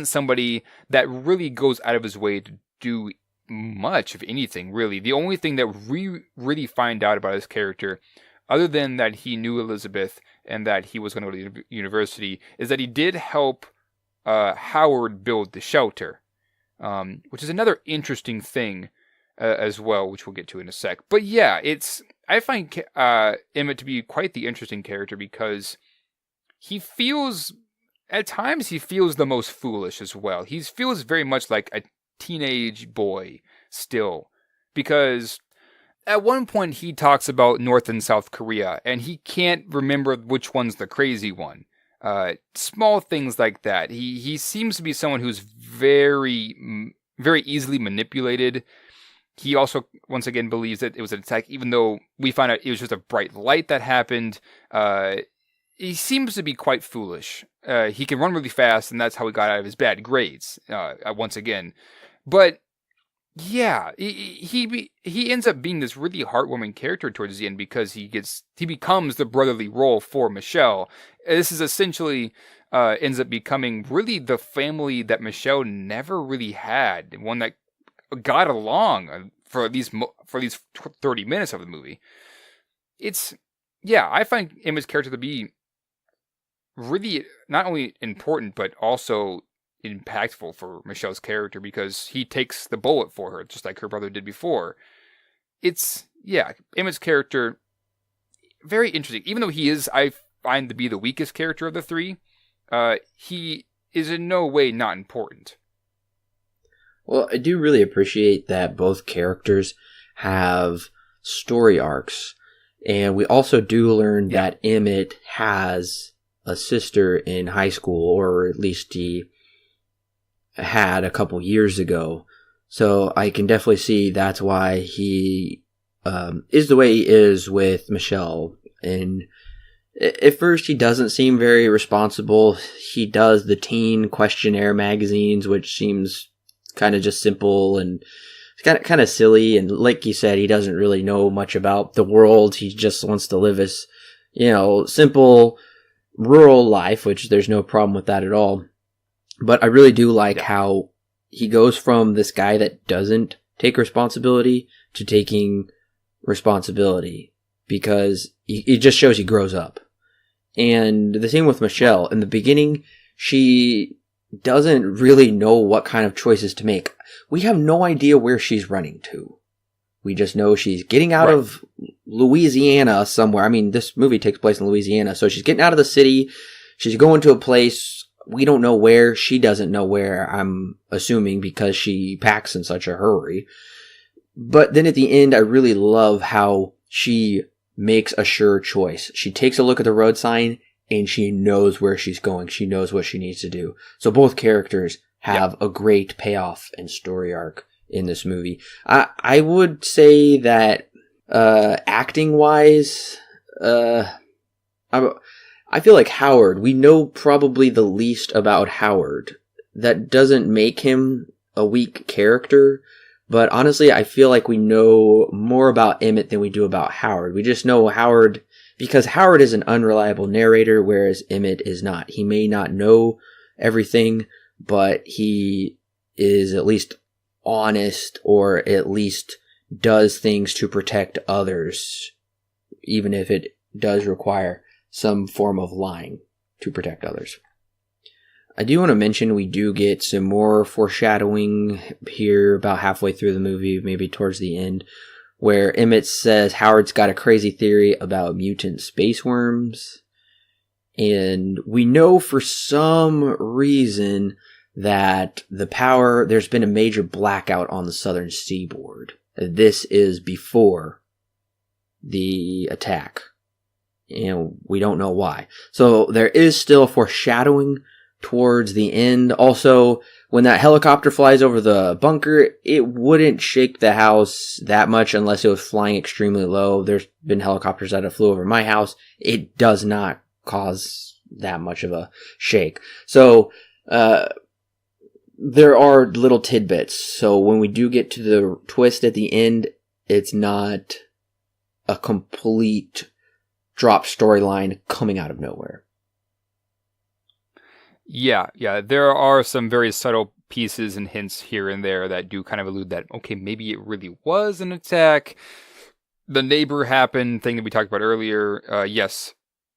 somebody that really goes out of his way to do much of anything, really. The only thing that we really find out about his character, other than that he knew Elizabeth and that he was going to go to university, is that he did help Howard build the shelter, which is another interesting thing as well, which we'll get to in a sec. But yeah, I find Emmett to be quite the interesting character because at times he feels the most foolish as well. He feels very much like a teenage boy still, because at one point he talks about North and South Korea and he can't remember which one's the crazy one. Small things like that. He seems to be someone who's very, very easily manipulated. He also, once again, believes that it was an attack, even though we find out it was just a bright light that happened. He seems to be quite foolish. He can run really fast, and that's how he got out of his bad grades, once again. But, yeah, he ends up being this really heartwarming character towards the end because he becomes the brotherly role for Michelle. This is essentially ends up becoming really the family that Michelle never really had, one that got along for these 30 minutes of the movie. I find Emma's character to be really not only important but also impactful for Michelle's character because he takes the bullet for her, just like her brother did before. Emma's character, very interesting. Even though I find to be the weakest character of the 3, he is in no way not important.
Well, I do really appreciate that both characters have story arcs. And we also do learn that Emmett has a sister in high school, or at least he had a couple years ago. So I can definitely see that's why he is the way he is with Michelle. And at first he doesn't seem very responsible. He does the teen questionnaire magazines, which seems kind of just simple and kind of silly. And like you said, he doesn't really know much about the world. He just wants to live his, simple rural life, which there's no problem with that at all. But I really do like how he goes from this guy that doesn't take responsibility to taking responsibility, because it just shows he grows up. And the same with Michelle. In the beginning, she doesn't really know what kind of choices to make. We have no idea where she's running to. We just know she's getting out of Louisiana somewhere. I mean, this movie takes place in Louisiana, so she's getting out of the city. She's going to a place. We don't know where. She doesn't know where, I'm assuming, because she packs in such a hurry. But then at the end, I really love how she makes a sure choice. She takes a look at the road sign and she knows where she's going. She knows what she needs to do. So both characters have a great payoff and story arc in this movie. I would say that acting wise, I feel like Howard, we know probably the least about Howard. That doesn't make him a weak character, but honestly, I feel like we know more about Emmett than we do about Howard. We just know Howard because Howard is an unreliable narrator, whereas Emmett is not. He may not know everything, but he is at least honest, or at least does things to protect others, even if it does require some form of lying to protect others. I do want to mention we do get some more foreshadowing here about halfway through the movie, maybe towards the end, where Emmett says Howard's got a crazy theory about mutant space worms. And we know for some reason that there's been a major blackout on the southern seaboard. This is before the attack. And we don't know why. So there is still foreshadowing towards the end. Also, when that helicopter flies over the bunker, it wouldn't shake the house that much unless it was flying extremely low. There's been helicopters that have flew over my house. It does not cause that much of a shake. So, there are little tidbits. So when we do get to the twist at the end, it's not a complete drop storyline coming out of nowhere.
Yeah. There are some very subtle pieces and hints here and there that do kind of allude that, okay, maybe it really was an attack. The neighbor happened thing that we talked about earlier. Yes,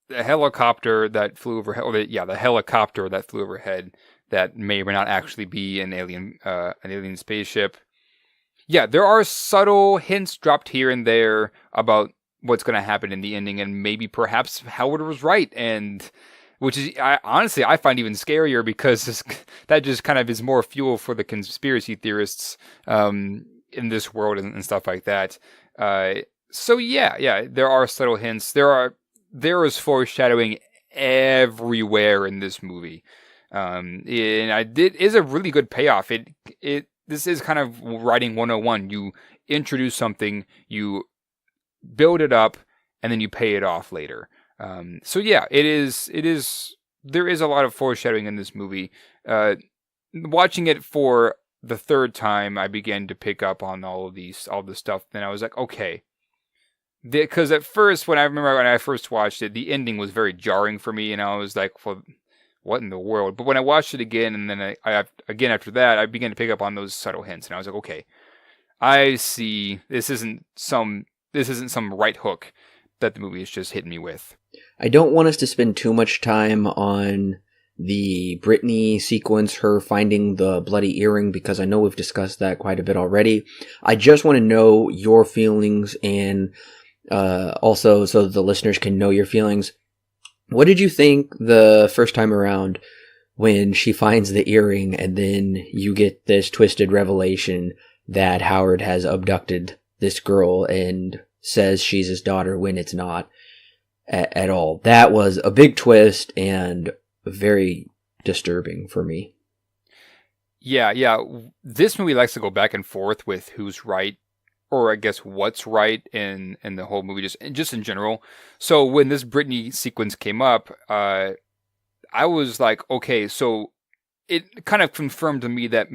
the helicopter that flew overhead. The helicopter that flew overhead that may or may not actually be an alien spaceship. Yeah, there are subtle hints dropped here and there about what's going to happen in the ending, and maybe perhaps Howard was right, and which is honestly I find even scarier, because that just kind of is more fuel for the conspiracy theorists in this world and stuff like that. So yeah, there are subtle hints. There is foreshadowing everywhere in this movie, and it is a really good payoff. This is kind of writing 101. You introduce something, you build it up, and then you pay it off later. So yeah, it is. There is a lot of foreshadowing in this movie. Watching it for the third time, I began to pick up on all this stuff. Then I was like, okay, because at first, when I first watched it, the ending was very jarring for me, and I was like, well, what in the world? But when I watched it again, and then I again after that, I began to pick up on those subtle hints, and I was like, okay, I see. This isn't some right hook that the movie is just hitting me with.
I don't want us to spend too much time on the Brittany sequence, her finding the bloody earring, because I know we've discussed that quite a bit already. I just want to know your feelings, and also so the listeners can know your feelings. What did you think the first time around when she finds the earring, and then you get this twisted revelation that Howard has abducted this girl and says she's his daughter when it's not at all. That was a big twist and very disturbing for me.
Yeah. This movie likes to go back and forth with who's right, or I guess what's right in the whole movie, just in general. So when this Brittany sequence came up, I was like, okay, so it kind of confirmed to me that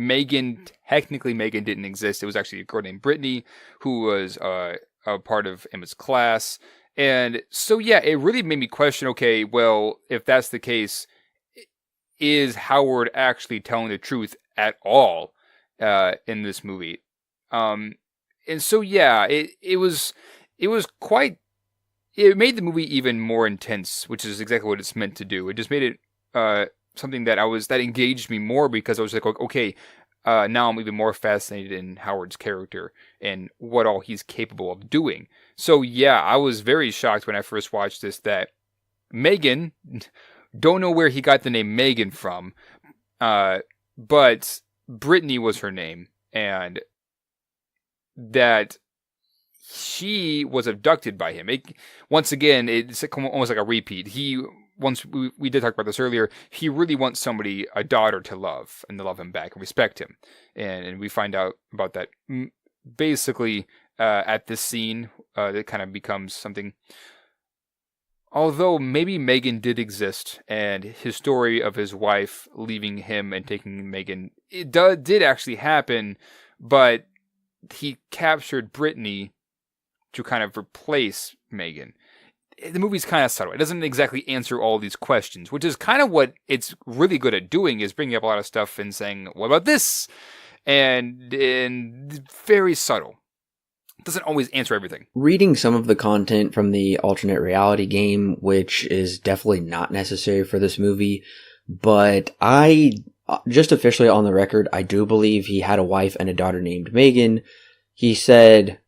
technically Megan didn't exist. It was actually a girl named Brittany who was a part of Emma's class. And so, yeah, it really made me question, okay, well, if that's the case, is Howard actually telling the truth at all in this movie? And so, yeah, it made the movie even more intense, which is exactly what it's meant to do. It just made it something that engaged me more, because I was like, okay, now I'm even more fascinated in Howard's character and what all he's capable of doing. So yeah, I was very shocked when I first watched this that Megan, don't know where he got the name Megan from, but Brittany was her name, and that she was abducted by him. Once again, it's almost like a repeat. We did talk about this earlier, he really wants somebody, a daughter, to love, and to love him back and respect him. And we find out about that basically at this scene. That kind of becomes something. Although maybe Megan did exist, and his story of his wife leaving him and taking Megan, it did actually happen, but he captured Brittany to kind of replace Megan. The movie's kind of subtle. It doesn't exactly answer all these questions, which is kind of what it's really good at doing, is bringing up a lot of stuff and saying, what about this? And very subtle. It doesn't always answer everything.
Reading some of the content from the alternate reality game, which is definitely not necessary for this movie, but I, just officially on the record, I do believe he had a wife and a daughter named Megan. He said,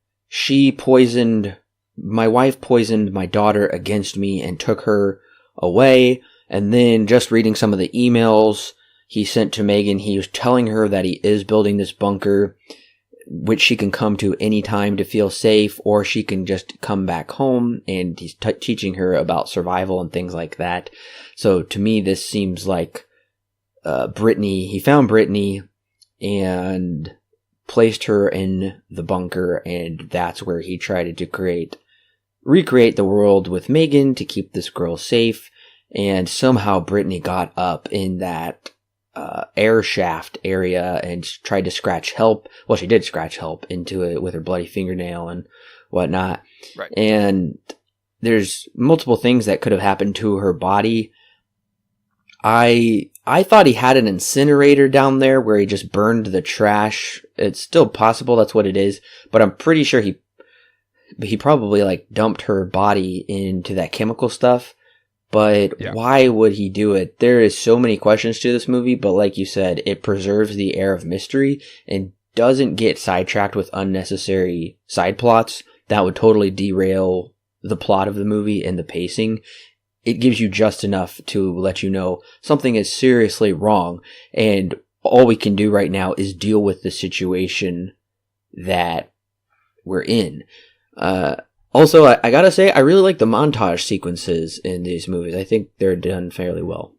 my wife poisoned my daughter against me and took her away. And then just reading some of the emails he sent to Megan, he was telling her that he is building this bunker, which she can come to anytime to feel safe, or she can just come back home, and he's teaching her about survival and things like that. So to me, this seems like he found Brittany and placed her in the bunker, and that's where he tried to recreate the world with Megan to keep this girl safe. And somehow Brittany got up in that air shaft area and tried to scratch help. Well, she did scratch help into it with her bloody fingernail and whatnot.
Right.
And there's multiple things that could have happened to her body. I thought he had an incinerator down there where he just burned the trash. It's still possible that's what it is, but I'm pretty sure he probably dumped her body into that chemical stuff. But yeah. Why would he do it? There is so many questions to this movie, but like you said, it preserves the air of mystery and doesn't get sidetracked with unnecessary side plots that would totally derail the plot of the movie and the pacing. It gives you just enough to let you know something is seriously wrong, and all we can do right now is deal with the situation that we're in. Also, I gotta say, I really like the montage sequences in these movies. I think they're done fairly well.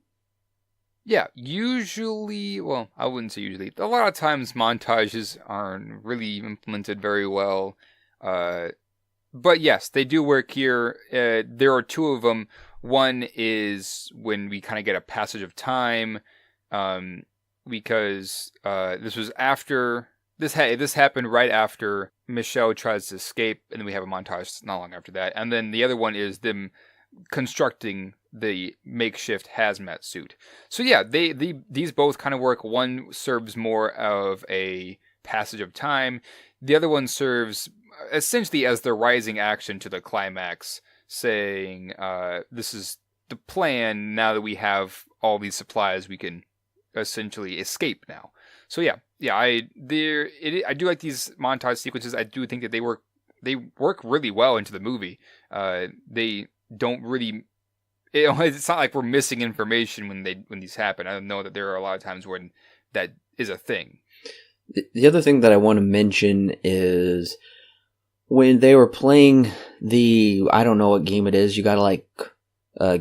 Yeah, usually, well, I wouldn't say usually. A lot of times montages aren't really implemented very well. But yes, they do work here. There are two of them. One is when we kind of get a passage of time, because this was after... This happened right after Michelle tries to escape, and then we have a montage not long after that. And then the other one is them constructing the makeshift hazmat suit. So yeah, these both kind of work. One serves more of a passage of time. The other one serves essentially as the rising action to the climax, saying this is the plan. Now that we have all these supplies, we can essentially escape now. So yeah, I do like these montage sequences. I do think that they work really well into the movie. They don't really It's not like we're missing information when these happen. I know that there are a lot of times when that is a thing.
The other thing that I want to mention is when they were playing I don't know what game it is. You gotta like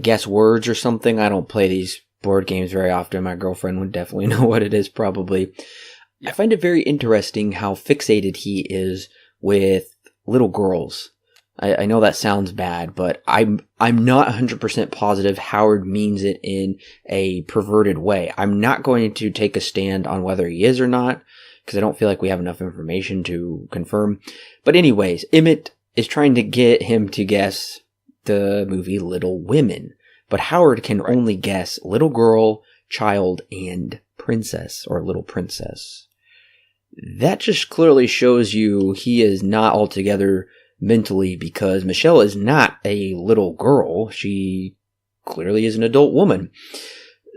guess words or something. I don't play these board games very often. My girlfriend would definitely know what it is probably. Yeah. I find it very interesting how fixated he is with little girls. I know that sounds bad, but I'm not 100% positive Howard means it in a perverted way. I'm not going to take a stand on whether he is or not, because I don't feel like we have enough information to confirm. But anyways, Emmett is trying to get him to guess the movie Little Women, but Howard can only guess little girl, child, and princess, or little princess. That just clearly shows you he is not altogether mentally, because Michelle is not a little girl. She clearly is an adult woman.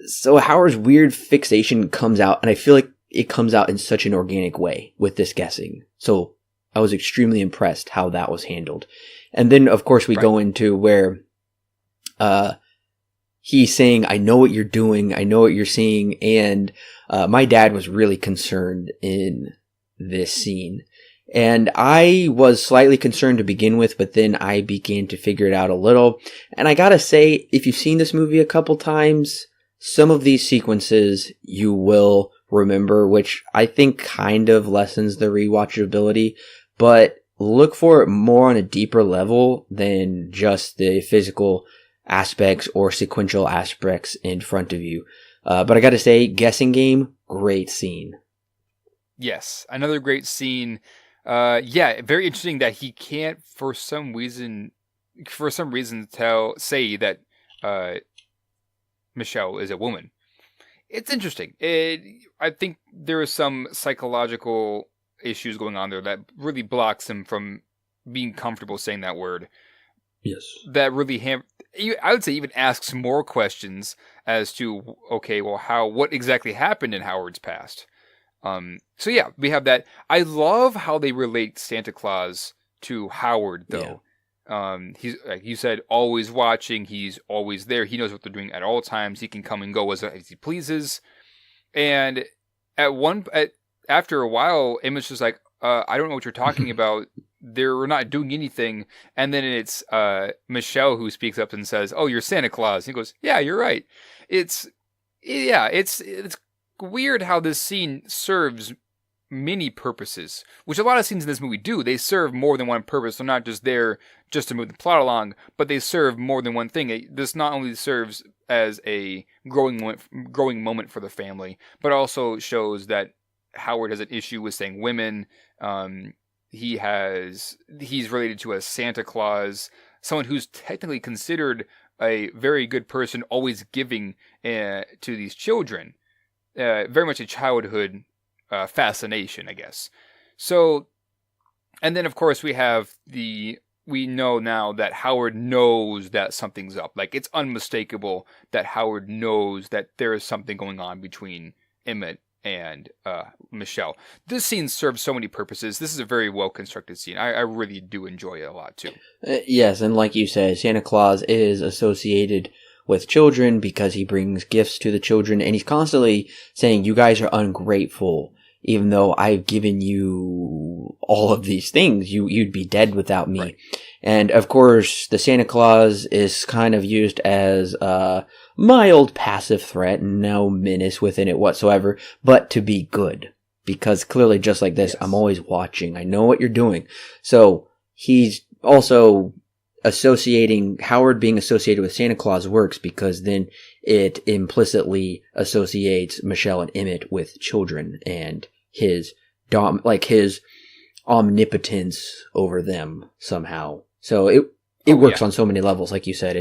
So Howard's weird fixation comes out, and I feel like it comes out in such an organic way with this guessing. So I was extremely impressed how that was handled. And then, of course, we go into where he's saying, I know what you're doing, I know what you're seeing, and my dad was really concerned in this scene. And I was slightly concerned to begin with, but then I began to figure it out a little. And I gotta say, if you've seen this movie a couple times, some of these sequences you will remember, which I think kind of lessens the rewatchability, but look for it more on a deeper level than just the physical aspects or sequential aspects in front of you. But I gotta say, guessing game, great scene.
Yes, another great scene. Yeah, very interesting that he can't, for some reason, say that Michelle is a woman. It's interesting. I think there is some psychological issues going on there that really blocks him from being comfortable saying that word.
Yes.
That really I would say even asks more questions as to, okay, well, what exactly happened in Howard's past? So yeah, we have that. I love how they relate Santa Claus to Howard, though. Yeah. He's, like you said, always watching. He's always there. He knows what they're doing at all times. He can come and go as he pleases. And after a while, Emmett's just like, I don't know what you're talking about. They're not doing anything. And then it's Michelle who speaks up and says, "Oh, you're Santa Claus." And he goes, "Yeah, you're right." It's weird how this scene serves many purposes, which a lot of scenes in this movie do. They serve more than one purpose. They're not just there just to move the plot along, but they serve more than one thing. This not only serves as a growing moment for the family, but also shows that Howard has an issue with saying women. He's related to a Santa Claus, someone who's technically considered a very good person, always giving to these children. Very much a childhood fascination, I guess. So, and then of course we know now that Howard knows that something's up. Like, it's unmistakable that Howard knows that there is something going on between Emmett and Michelle. This scene serves so many purposes. This is a very well constructed scene. I really do enjoy it a lot too.
Yes, and like you said, Santa Claus is associated with children because he brings gifts to the children, and he's constantly saying, "You guys are ungrateful. Even though I've given you all of these things, you'd be dead without me." Right. And of course, the Santa Claus is kind of used as a mild passive threat, no menace within it whatsoever, but to be good. Because clearly, just like this, yes, I'm always watching. I know what you're doing. So he's also Howard being associated with Santa Claus works because then it implicitly associates Michelle and Emmett with children and his omnipotence over them somehow. So it works on so many levels. Like you said,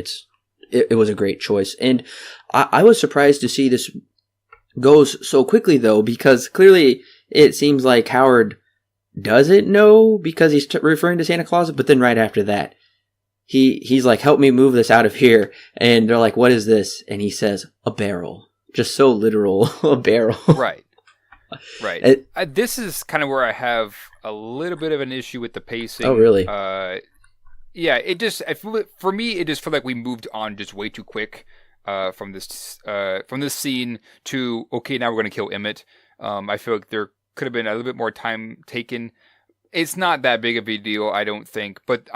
it was a great choice. And I was surprised to see this goes so quickly though, because clearly it seems like Howard doesn't know because he's referring to Santa Claus, but then right after that, he's like, "Help me move this out of here." And they're like, "What is this?" And he says, "A barrel." Just so literal, a barrel.
Right. Right. This is kind of where I have a little bit of an issue with the pacing.
Oh, really?
Yeah, for me, it just felt like we moved on just way too quick from this scene to, okay, now we're going to kill Emmett. I feel like there could have been a little bit more time taken. It's not that big of a deal, I don't think, but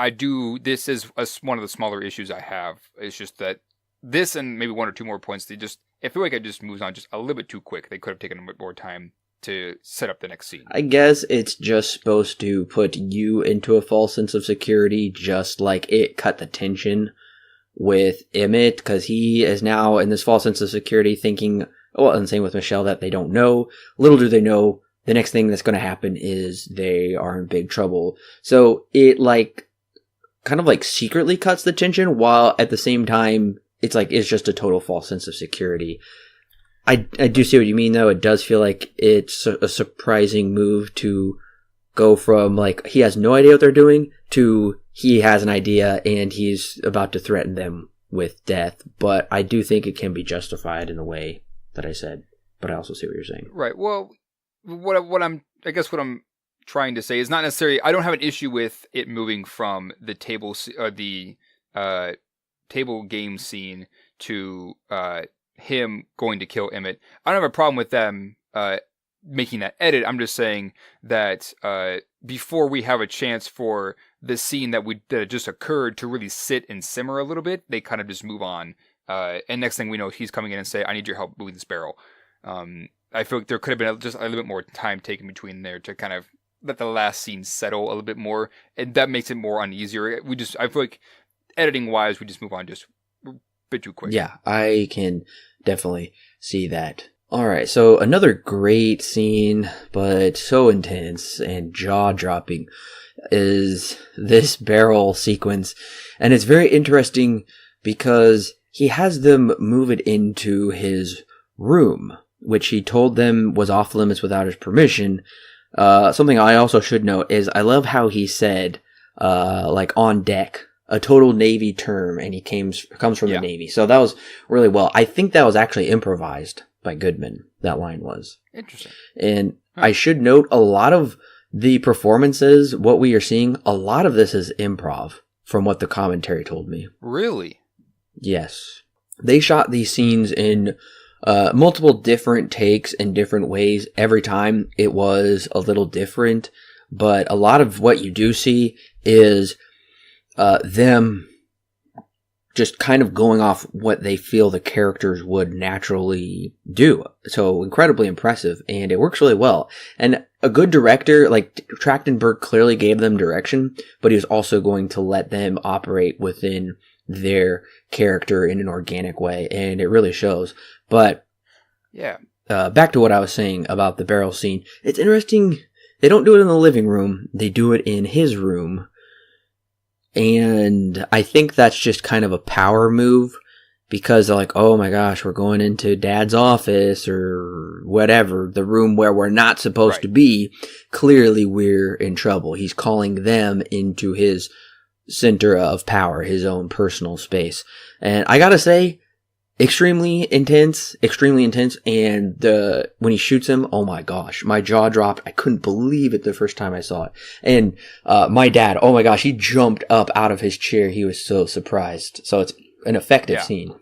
this is one of the smaller issues I have. It's just that this and maybe one or two more points, I feel like it just moves on just a little bit too quick. They could have taken a bit more time to set up the next scene.
I guess it's just supposed to put you into a false sense of security, just like it cut the tension with Emmett, because he is now in this false sense of security thinking, well, and same with Michelle, that they don't know. Little do they know, the next thing that's going to happen is they are in big trouble. So it kind of secretly cuts the tension, while at the same time, it's just a total false sense of security. I do see what you mean, though. It does feel like it's a surprising move to go from, he has no idea what they're doing, to he has an idea and he's about to threaten them with death. But I do think it can be justified in the way that I said. But I also see what you're saying.
Right. Well, what I'm trying to say is not necessarily, I don't have an issue with it moving from the table game scene to him going to kill Emmett. I don't have a problem with them making that edit. I'm just saying that before we have a chance for the scene that just occurred to really sit and simmer a little bit, they kind of just move on. And next thing we know, he's coming in and say, "I need your help moving this barrel." I feel like there could have been just a little bit more time taken between there to kind of let the last scene settle a little bit more, and that makes it more uneasier. I feel like editing wise, we just move on just a bit too quick.
Yeah, I can definitely see that. All right, so another great scene, but so intense and jaw-dropping, is this barrel sequence. And it's very interesting because he has them move it into his room, which he told them was off limits without his permission. Something I also should note is I love how he said, on deck, a total Navy term, and he comes from the Navy. So that was really well. I think that was actually improvised by Goodman. That line was.
Interesting.
And I should note, a lot of the performances, what we are seeing, a lot of this is improv, from what the commentary told me.
Really?
Yes. They shot these scenes in multiple different takes in different ways. Every time it was a little different, but a lot of what you do see is them just kind of going off what they feel the characters would naturally do. So incredibly impressive, and it works really well. And a good director, like Trachtenberg, clearly gave them direction, but he was also going to let them operate within their character in an organic way, and it really shows. But
yeah,
back to what I was saying about the barrel scene. It's interesting. They don't do it in the living room. They do it in his room. And I think that's just kind of a power move, because they're like, oh my gosh, we're going into Dad's office or whatever, the room where we're not supposed to be. Clearly we're in trouble. He's calling them into his center of power, his own personal space. And I gotta say, extremely intense, and when he shoots him, oh my gosh, my jaw dropped. I couldn't believe it the first time I saw it. And my dad, oh my gosh, he jumped up out of his chair. He was so surprised. So it's an effective scene.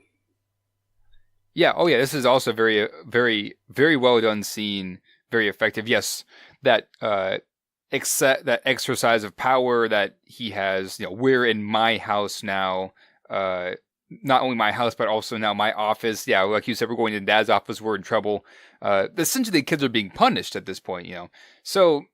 Yeah, oh yeah, this is also very, very, very well done scene, very effective. Yes, that that exercise of power that he has, we're in my house now, not only my house, but also now my office. Yeah, like you said, we're going to Dad's office. We're in trouble. Essentially, the kids are being punished at this point, So,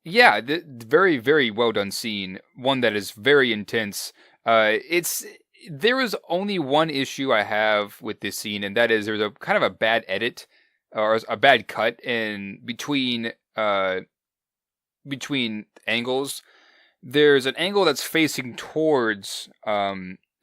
yeah, very, very well done scene. One that is very intense. There is only one issue I have with this scene, and that is there's a kind of a bad edit or a bad cut in between angles. There's an angle that's facing towards.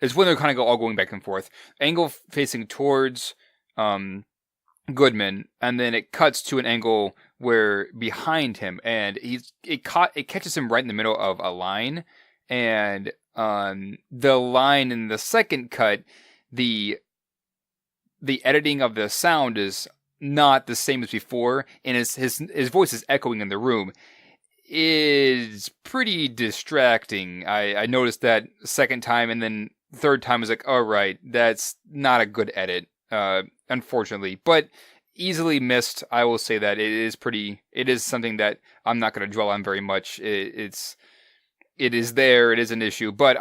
It's when they're kind of all going back and forth. Angle facing towards Goodman, and then it cuts to an angle where behind him, and it catches him right in the middle of a line, and the line in the second cut, the editing of the sound is not the same as before, and his voice is echoing in the room. is pretty distracting. I noticed that second time, and then third time was like, all right, that's not a good edit, unfortunately. But easily missed. I will say that it is something that I'm not going to dwell on very much. It is there. It is an issue, but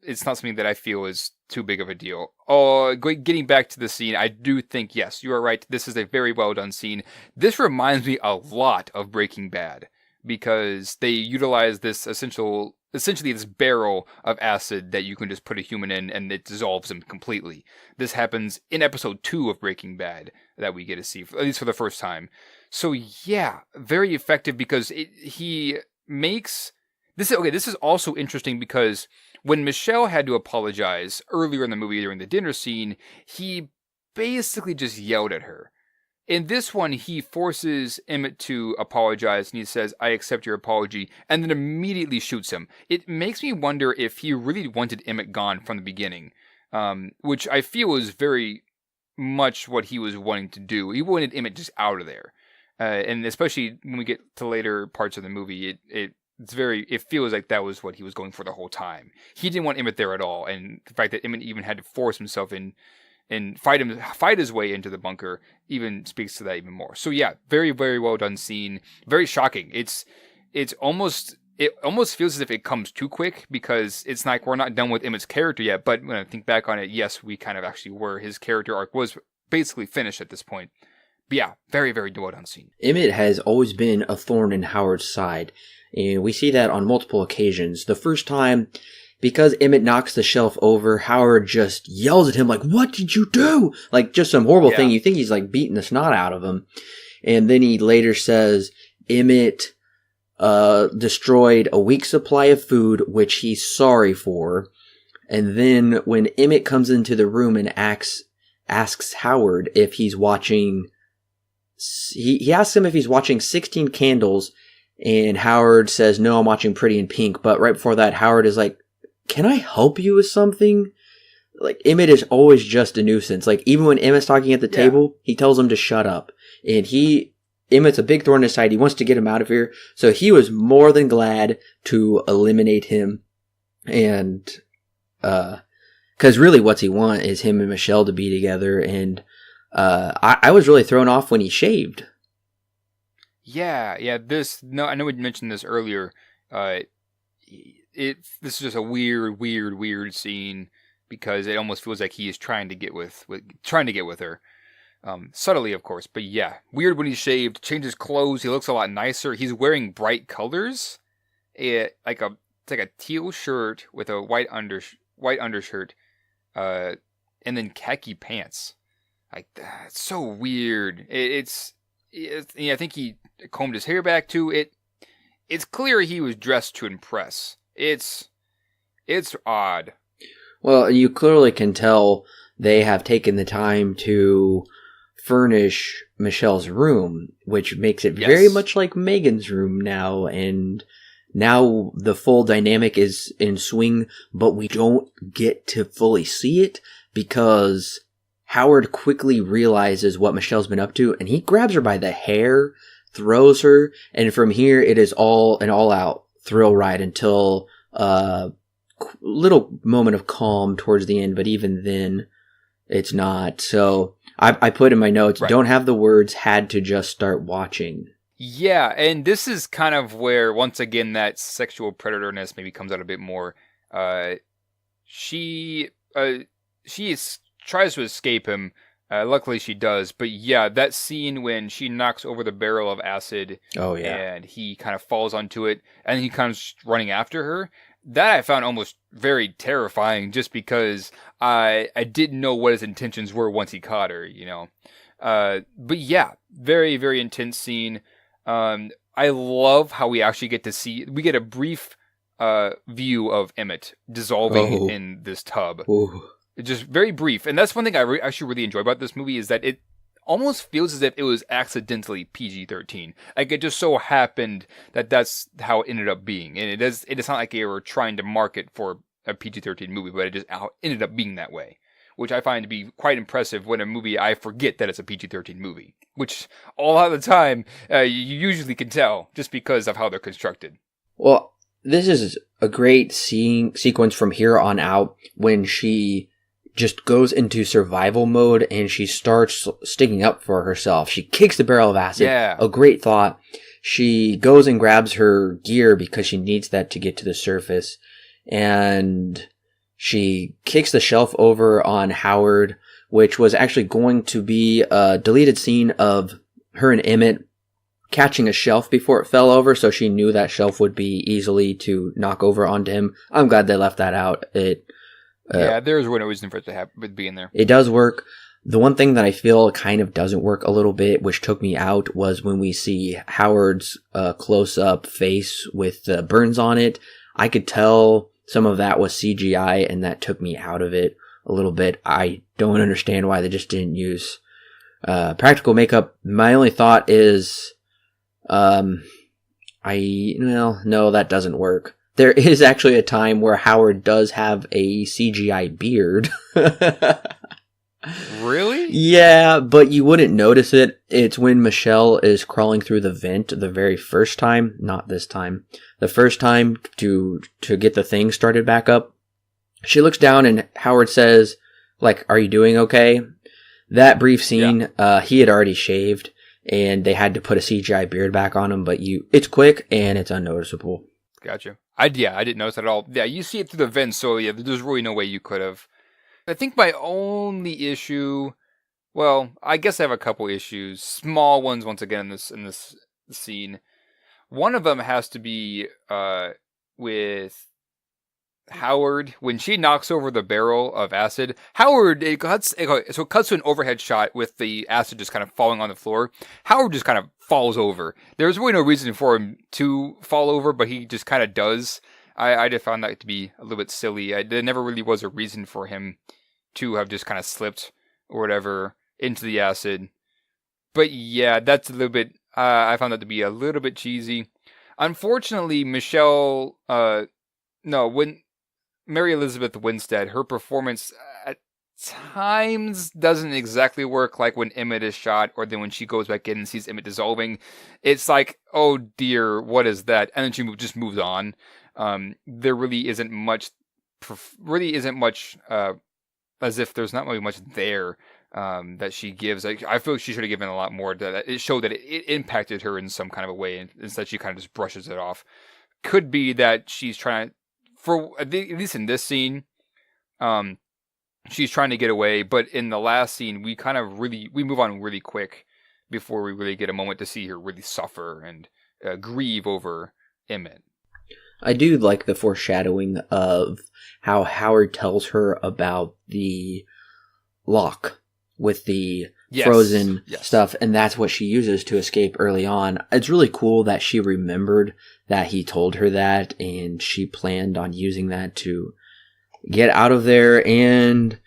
it's not something that I feel is too big of a deal. Oh, getting back to the scene, I do think, yes, you are right. This is a very well done scene. This reminds me a lot of Breaking Bad because they utilize this essentially this barrel of acid that you can just put a human in and it dissolves him completely. This happens in episode 2 of Breaking Bad that we get to see, at least for the first time. So yeah, very effective because he makes... This is also interesting because when Michelle had to apologize earlier in the movie during the dinner scene, he basically just yelled at her. In this one, he forces Emmett to apologize and he says, "I accept your apology," and then immediately shoots him. It makes me wonder if he really wanted Emmett gone from the beginning, which I feel is very much what he was wanting to do. He wanted Emmett just out of there. And especially when we get to later parts of the movie, it feels like that was what he was going for the whole time. He didn't want Emmett there at all, and the fact that Emmett even had to force himself in and fight his way into the bunker even speaks to that even more. So yeah, very, very well done scene. Very shocking. It almost feels as if it comes too quick because it's like we're not done with Emmett's character yet. But when I think back on it, yes, we kind of actually were. His character arc was basically finished at this point. But yeah, very, very well done scene.
Emmett has always been a thorn in Howard's side. And we see that on multiple occasions. The first time, because Emmett knocks the shelf over, Howard just yells at him like, "What did you do?" Like just some horrible thing. You think he's like beating the snot out of him. And then he later says Emmett destroyed a week's supply of food, which he's sorry for. And then when Emmett comes into the room and asks Howard if he's watching, he asks him if he's watching 16 Candles. And Howard says, "No, I'm watching Pretty in Pink." But right before that, Howard is like, "Can I help you with something?" Like, Emmett is always just a nuisance. Like, even when Emmett's talking at the table, he tells him to shut up. And Emmett's a big thorn in his side. He wants to get him out of here. So he was more than glad to eliminate him. And, cause really what's he want is him and Michelle to be together. And, I was really thrown off when he shaved.
Yeah. I know we mentioned this earlier. This is just a weird scene because it almost feels like he is trying to get with her. Subtly, of course, but yeah. Weird when he's shaved, changes clothes, he looks a lot nicer. He's wearing bright colors. It's like a teal shirt with a white undershirt, and then khaki pants. Like, that's so weird. I think he combed his hair back too. It's clear he was dressed to impress. It's odd.
Well, you clearly can tell they have taken the time to furnish Michelle's room, which makes it very much like Megan's room now, and now the full dynamic is in swing, but we don't get to fully see it because Howard quickly realizes what Michelle's been up to, and he grabs her by the hair, throws her, and from here it is all an all-out thrill ride until little moment of calm towards the end, but even then it's not. So I put in my notes, Don't have the words, had to just start watching.
Yeah, and this is kind of where, once again, that sexual predatorness maybe comes out a bit more. She tries to escape him. Luckily she does. But yeah, that scene when she knocks over the barrel of acid. Oh, yeah. And he kind of falls onto it, and he comes running after her. That I found almost very terrifying just because I didn't know what his intentions were once he caught her, you know. But yeah, very, very intense scene. I love how we actually get a brief view of Emmett dissolving in this tub. Ooh. Just very brief. And that's one thing I actually really enjoy about this movie is that it almost feels as if it was accidentally PG-13. Like, it just so happened that that's how it ended up being. And it's not like they were trying to market for a PG-13 movie, but it just ended up being that way. which I find to be quite impressive when a movie I forget that it's a PG-13 movie, which a lot of the time you usually can tell just because of how they're constructed.
Well, this is a great sequence from here on out when she just goes into survival mode and she starts sticking up for herself. She kicks the barrel of acid.
Yeah.
A great thought. She goes and grabs her gear because she needs that to get to the surface. And she kicks the shelf over on Howard, which was actually going to be a deleted scene of her and Emmett catching a shelf before it fell over, so she knew that shelf would be easily to knock over onto him. I'm glad they left that out.
There's no reason for it to be in there.
It does work. The one thing that I feel kind of doesn't work a little bit, which took me out, was when we see Howard's close-up face with burns on it. I could tell some of that was CGI, and that took me out of it a little bit. I don't understand why they just didn't use practical makeup. My only thought is, no, that doesn't work. There is actually a time where Howard does have a CGI beard.
Really?
Yeah, but you wouldn't notice it. It's when Michelle is crawling through the vent the very first time, not this time. The first time to get the thing started back up. She looks down and Howard says, like, "Are you doing okay?" That brief scene, he had already shaved and they had to put a CGI beard back on him, but it's quick and it's unnoticeable.
Gotcha. I didn't notice that at all. Yeah, you see it through the vent, so yeah, there's really no way you could have. I think my only issue, well, I guess I have a couple issues, small ones once again in this scene. One of them has to be with Howard when she knocks over the barrel of acid. Howard, it cuts to an overhead shot with the acid just kind of falling on the floor. Howard just kind of falls over. There's really no reason for him to fall over, but he just kind of does. I just found that to be a little bit silly. There never really was a reason for him to have just kind of slipped or whatever into the acid. But yeah, that's a little bit, I found that to be a little bit cheesy. Unfortunately, when Mary Elizabeth Winstead, her performance at times doesn't exactly work like when Emmett is shot or then when she goes back in and sees Emmett dissolving. It's like, oh dear, what is that? And then she just moves on. There really isn't much, as if there's not really much there that she gives. I feel like she should have given a lot more. That it showed that it impacted her in some kind of a way, and instead she kind of just brushes it off. Could be that she's trying to, at least in this scene, she's trying to get away. But in the last scene, we move on really quick before we really get a moment to see her really suffer and grieve over Emmett.
I do like the foreshadowing of how Howard tells her about the lock with the frozen stuff, and that's what she uses to escape early on. It's really cool that she remembered that he told her that, and she planned on using that to get out of there. And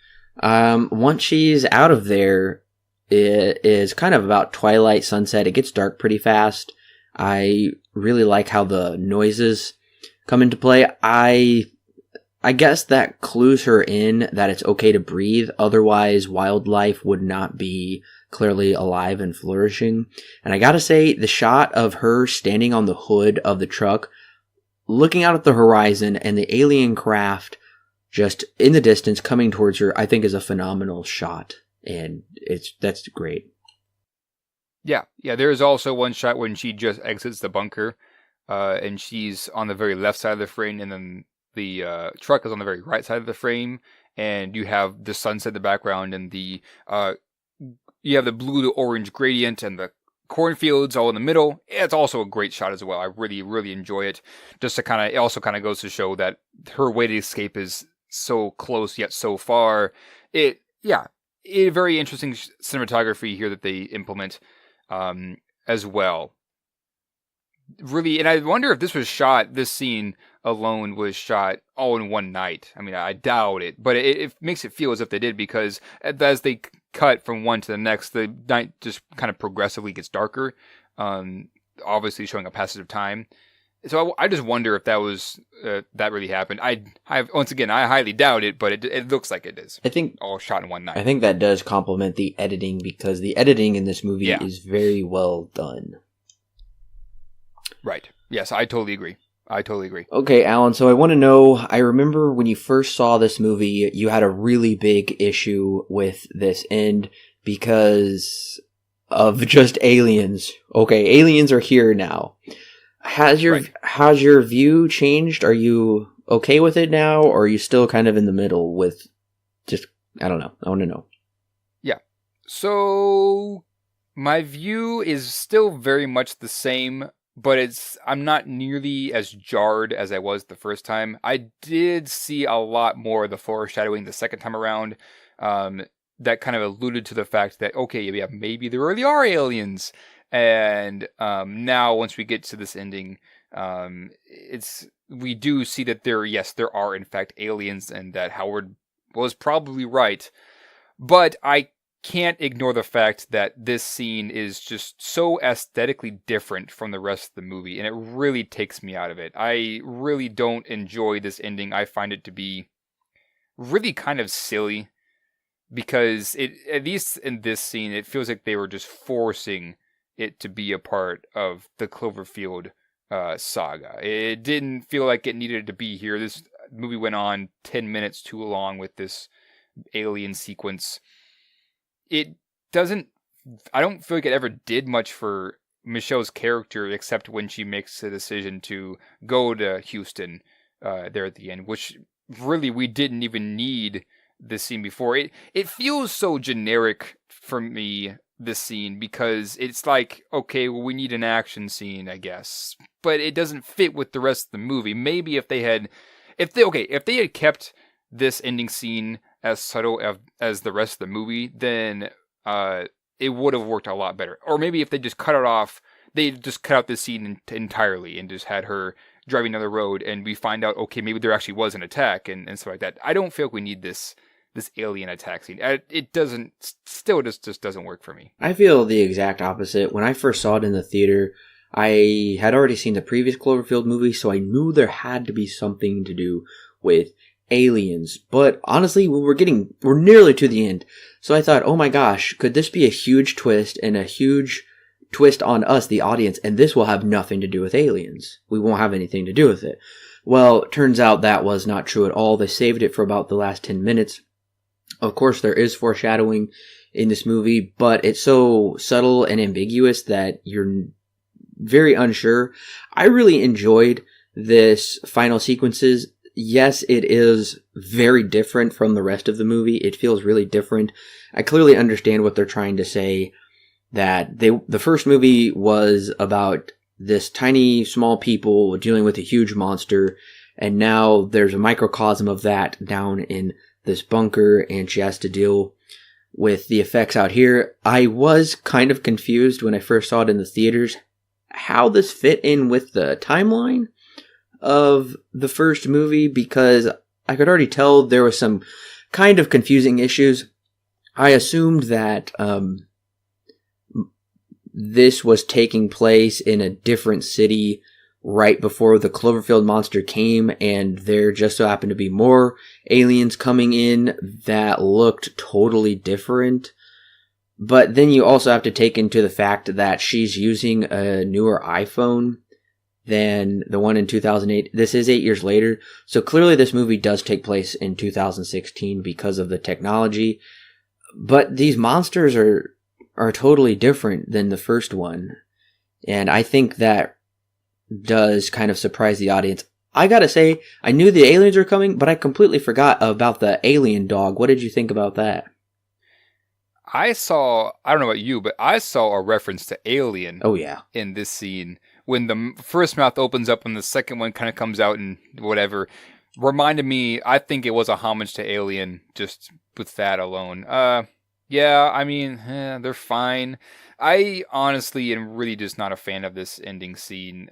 once she's out of there, it is kind of about twilight, sunset. It gets dark pretty fast. I really like how the noises come into play. I guess that clues her in that it's okay to breathe. Otherwise, wildlife would not be clearly alive and flourishing. And I gotta say, the shot of her standing on the hood of the truck, looking out at the horizon and the alien craft just in the distance coming towards her, I think is a phenomenal shot. And that's great.
Yeah. There is also one shot when she just exits the bunker, and she's on the very left side of the frame, and then the truck is on the very right side of the frame, and you have the sunset in the background, and you have the blue to orange gradient, and the cornfields all in the middle. It's also a great shot as well. I really, really enjoy it. It also kind of goes to show that her way to escape is so close yet so far. Very interesting cinematography here that they implement as well. Really, and I wonder if this scene alone was shot all in one night. I mean, I doubt it, but it makes it feel as if they did, because as they cut from one to the next, the night just kind of progressively gets darker, obviously showing a passage of time. So I just wonder if that was that really happened. Once again, I highly doubt it, but it looks like it is.
I think
All shot in one night.
I think that does complement the editing, because the editing in this movie
Yeah.
is very well done.
Right. Yes, I totally agree.
Okay, Alan, so I want to know, I remember when you first saw this movie, you had a really big issue with this end because of just aliens. Okay, aliens are here now. Has your view changed? Are you okay with it now, or are you still kind of in the middle with just, I don't know. I want to know.
Yeah. So my view is still very much the same, but I'm not nearly as jarred as I was the first time. I did see a lot more of the foreshadowing the second time around. That kind of alluded to the fact that, okay, yeah, maybe there really are aliens. And now, once we get to this ending, we do see that there are in fact aliens, and that Howard was probably right. But I can't ignore the fact that this scene is just so aesthetically different from the rest of the movie, and it really takes me out of it. I really don't enjoy this ending. I find it to be really kind of silly, because at least in this scene, it feels like they were just forcing it to be a part of the Cloverfield saga. It didn't feel like it needed to be here. This movie went on 10 minutes too long with this alien sequence. It doesn't, I don't feel like it ever did much for Michelle's character, except when she makes the decision to go to Houston there at the end, which really we didn't even need this scene before. It feels so generic for me, this scene, because it's like, okay, well, we need an action scene, I guess, but it doesn't fit with the rest of the movie. Maybe if they had kept this ending scene as subtle as the rest of the movie, then it would have worked a lot better. Or maybe if they just cut it off, they just cut out this scene entirely and just had her driving down the road, and we find out, okay, maybe there actually was an attack and stuff like that. I don't feel like we need this alien attack scene. It just doesn't work for me.
I feel the exact opposite. When I first saw it in the theater, I had already seen the previous Cloverfield movie, so I knew there had to be something to do with aliens. But honestly, we're nearly to the end. So I thought, oh my gosh, could this be a huge twist, and a huge twist on us, the audience, and this will have nothing to do with aliens. We won't have anything to do with it. Well, it turns out that was not true at all. They saved it for about the last 10 minutes. Of course, there is foreshadowing in this movie, but it's so subtle and ambiguous that you're very unsure. I really enjoyed this final sequences. Yes, it is very different from the rest of the movie. It feels really different. I clearly understand what they're trying to say, that the first movie was about this tiny, small people dealing with a huge monster, and now there's a microcosm of that down in this bunker, and she has to deal with the effects out here. I was kind of confused when I first saw it in the theaters how this fit in with the timeline of the first movie, because I could already tell there was some kind of confusing issues. I assumed that this was taking place in a different city right before the Cloverfield monster came, and there just so happened to be more aliens coming in that looked totally different. But then you also have to take into the fact that she's using a newer iPhone than the one in 2008. This is 8 years later, so clearly this movie does take place in 2016 because of the technology. But these monsters are totally different than the first one, and I think that does kind of surprise the audience. I gotta say, I knew the aliens were coming, but I completely forgot about the alien dog. What did you think about that?
I don't know about you, but I saw a reference to Alien.
Oh yeah.
In this scene, when the first mouth opens up and the second one kind of comes out and whatever, reminded me, I think it was a homage to Alien, just with that alone. Yeah, I mean, they're fine. I honestly am really just not a fan of this ending scene.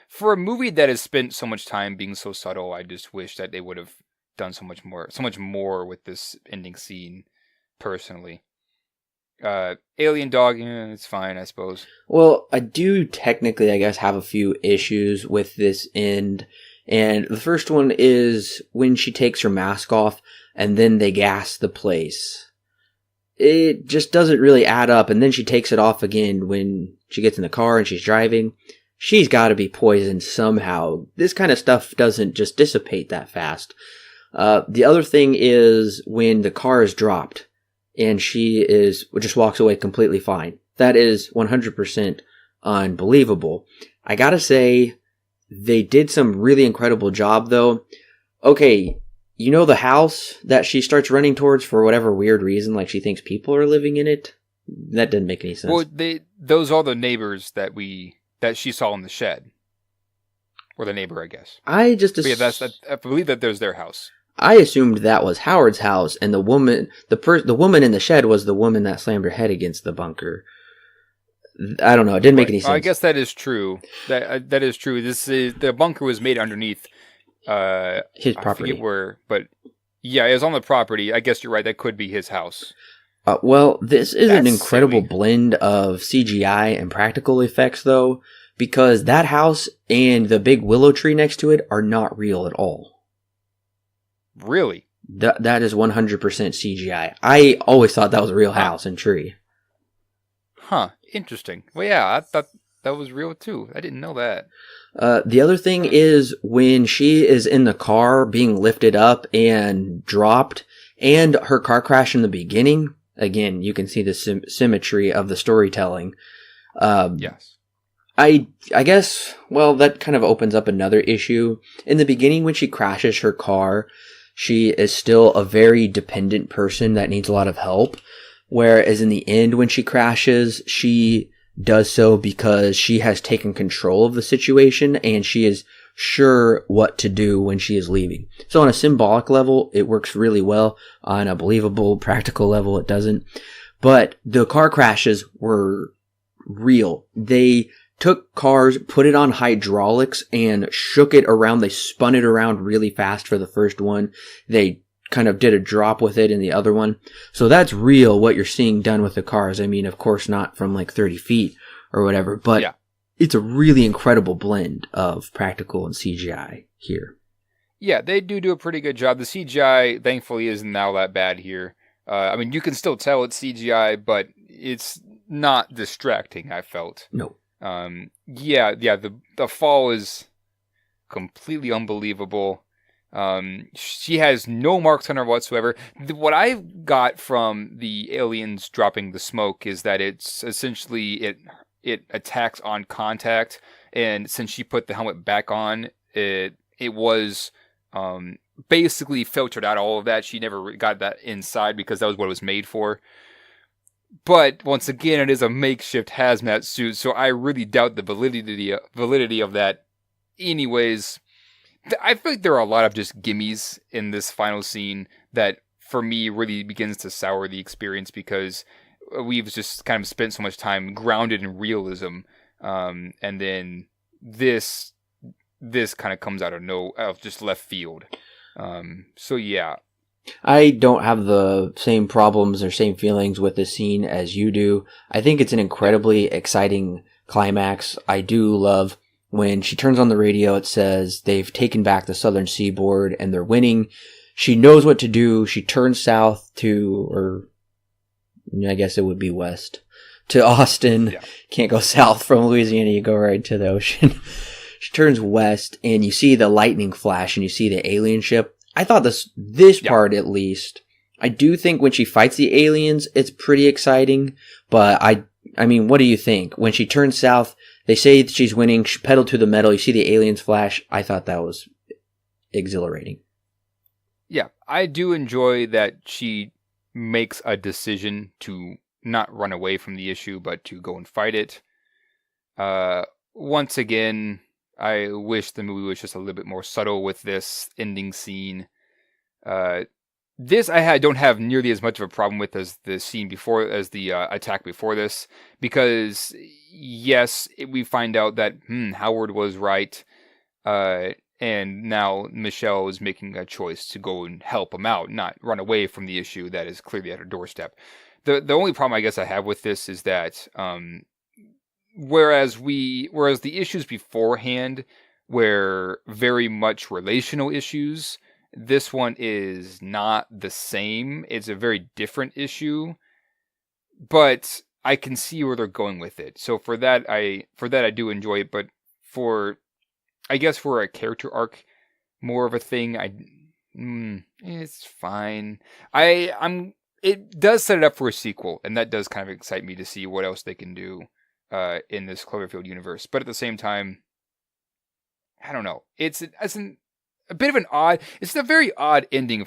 For a movie that has spent so much time being so subtle, I just wish that they would have done so much more with this ending scene, personally. Alien dog, it's fine, I suppose.
Well, I do technically, I guess, have a few issues with this end. And the first one is when she takes her mask off and then they gas the place. It just doesn't really add up. And then she takes it off again when she gets in the car and she's driving. She's got to be poisoned somehow. This kind of stuff doesn't just dissipate that fast. The other thing is when the car is dropped and she just walks away completely fine. That is 100% unbelievable. I gotta say, they did some really incredible job though. Okay, you know the house that she starts running towards for whatever weird reason, like she thinks people are living in it? That didn't make any sense.
Well, those are the neighbors that she saw in the shed. Or the neighbor, I guess. I believe that there's their house.
I assumed that was Howard's house, and the woman in the shed was the woman that slammed her head against the bunker. I don't know. It didn't make any sense.
I guess that is true. That is true. The bunker was made underneath
his property.
I forget where, but yeah, it was on the property. I guess you're right. That could be his house.
Well, this is an incredible blend of CGI and practical effects, though, because that house and the big willow tree next to it are not real at all.
Really?
That is 100% CGI. I always thought that was a real house and tree.
Huh. Interesting. Well, yeah, I thought that was real too. I didn't know that.
The other thing is when she is in the car being lifted up and dropped, and her car crash in the beginning. Again, you can see the symmetry of the storytelling.
Yes.
I guess, well, that kind of opens up another issue. In the beginning, when she crashes her car, she is still a very dependent person that needs a lot of help. Whereas in the end, when she crashes, she does so because she has taken control of the situation and she is sure what to do when she is leaving. So on a symbolic level, it works really well. On a believable, practical level, it doesn't. But the car crashes were real. They took cars, put it on hydraulics, and shook it around. They spun it around really fast for the first one. They kind of did a drop with it in the other one. So that's real, what you're seeing done with the cars. I mean, of course, not from like 30 feet or whatever, but yeah. It's a really incredible blend of practical and CGI here.
Yeah, they do a pretty good job. The CGI, thankfully, isn't now that bad here. I mean, you can still tell it's CGI, but it's not distracting, I felt.
No.
The fall is completely unbelievable. She has no marks on her whatsoever. What I got from the aliens dropping the smoke is that it's essentially it attacks on contact, and since she put the helmet back on, it was basically filtered out all of that. She never got that inside because that was what it was made for. But once again, it is a makeshift hazmat suit, so I really doubt the validity of that. Anyways, I feel like there are a lot of just gimmies in this final scene that, for me, really begins to sour the experience because we've just kind of spent so much time grounded in realism, and then this kind of comes out of just left field. So yeah.
I don't have the same problems or same feelings with this scene as you do. I think it's an incredibly exciting climax. I do love when she turns on the radio, it says they've taken back the southern seaboard and they're winning. She knows what to do. She turns south or I guess it would be west, to Austin. Yeah. Can't go south from Louisiana. You go right to the ocean. She turns west and you see the lightning flash and you see the alien ship. I thought this part, at least, I do think when she fights the aliens, it's pretty exciting. But I mean, what do you think? When she turns south, they say she's winning, she pedaled to the metal, you see the aliens flash. I thought that was exhilarating.
Yeah, I do enjoy that she makes a decision to not run away from the issue, but to go and fight it. Once again, I wish the movie was just a little bit more subtle with this ending scene. This I don't have nearly as much of a problem with as the scene before, as the attack before this, because yes, we find out that Howard was right, and now Michelle is making a choice to go and help him out, not run away from the issue that is clearly at her doorstep. the only problem I guess I have with this is that whereas the issues beforehand were very much relational issues, this one is not the same. It's a very different issue, but I can see where they're going with it. So for that I do enjoy it, but I guess for a character arc more of a thing, it's fine. It does set it up for a sequel, and that does kind of excite me to see what else they can do in this Cloverfield universe. But at the same time, I don't know. It's a bit of an odd. It's a very odd ending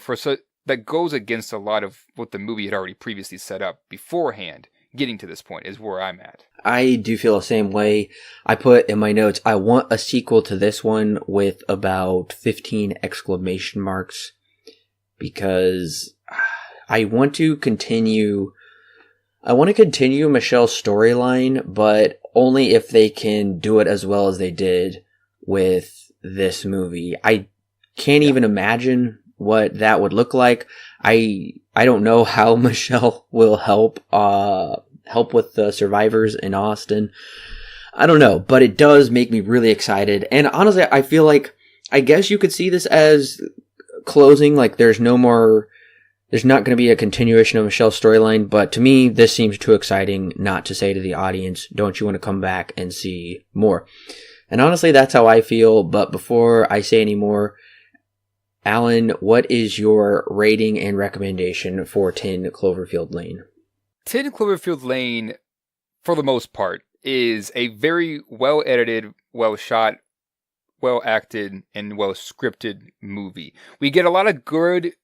that goes against a lot of what the movie had already previously set up beforehand. Getting to this point is where I'm at.
I do feel the same way. I put in my notes, I want a sequel to this one with about 15 exclamation marks, because I want to continue Michelle's storyline, but only if they can do it as well as they did with this movie. I can't even imagine what that would look like. I don't know how Michelle will help with the survivors in Austin. I don't know, but it does make me really excited. And honestly, I feel like, I guess you could see this as closing, like there's not going to be a continuation of Michelle's storyline, but to me, this seems too exciting not to say to the audience, don't you want to come back and see more? And honestly, that's how I feel. But before I say any more, Alan, what is your rating and recommendation for 10 Cloverfield Lane?
10 Cloverfield Lane, for the most part, is a very well-edited, well-shot, well-acted, and well-scripted movie. We get a lot of good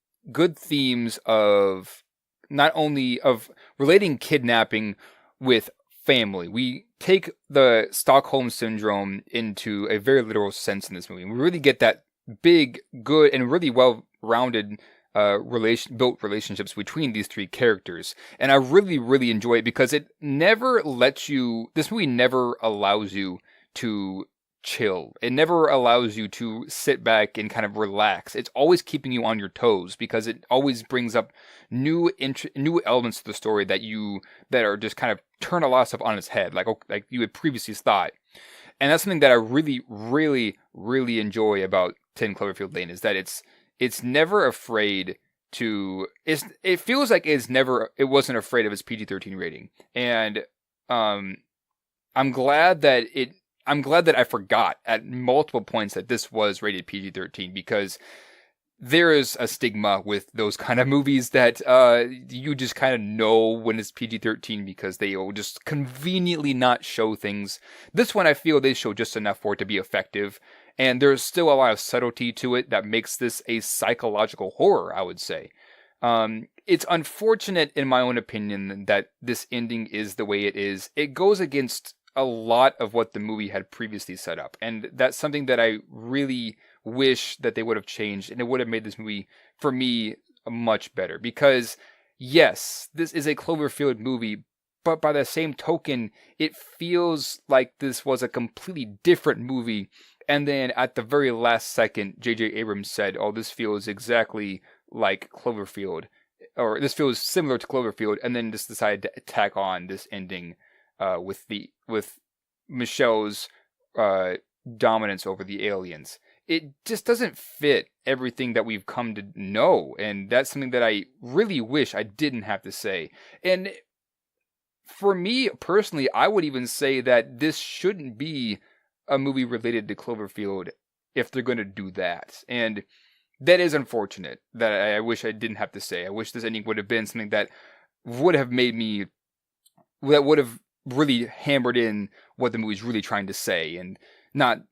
themes of not only of relating kidnapping with family. We take the Stockholm Syndrome into a very literal sense in this movie. We really get that big, good, and really well-rounded built relationships between these three characters. And I really, really enjoy it because this movie never allows you to chill. It never allows you to sit back and kind of relax. It's always keeping you on your toes because it always brings up new elements to the story that are just kind of turn a lot of stuff on its head, like you had previously thought. And that's something that I really, really, really enjoy about 10 Cloverfield Lane, is that it's never afraid to. It feels like it wasn't afraid of its PG-13 rating, and I'm glad that I forgot at multiple points that this was rated PG-13, because there is a stigma with those kind of movies that you just kind of know when it's PG-13 because they will just conveniently not show things. This one, I feel they show just enough for it to be effective, and there's still a lot of subtlety to it that makes this a psychological horror, I would say. It's unfortunate, in my own opinion, that this ending is the way it is. It goes against a lot of what the movie had previously set up, and that's something that I really wish that they would have changed, and it would have made this movie, for me, much better. Because yes, this is a Cloverfield movie, but by the same token, it feels like this was a completely different movie. And then at the very last second, J.J. Abrams said, "Oh, this feels exactly like Cloverfield," or "This feels similar to Cloverfield," and then just decided to tack on this ending with Michelle's dominance over the aliens. It just doesn't fit everything that we've come to know, and that's something that I really wish I didn't have to say. And for me personally, I would even say that this shouldn't be a movie related to Cloverfield if they're going to do that. And that is unfortunate, that I wish I didn't have to say. I wish this ending would have been something that would have really hammered in what the movie's really trying to say, and not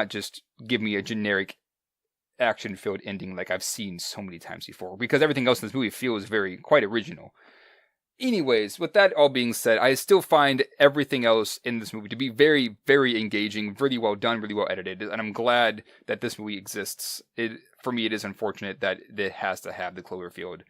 just give me a generic action-filled ending like I've seen so many times before, because everything else in this movie feels quite original. Anyways, with that all being said, I still find everything else in this movie to be very, very engaging, really well done, really well edited, and I'm glad that this movie exists. For me, it is unfortunate that it has to have the Cloverfield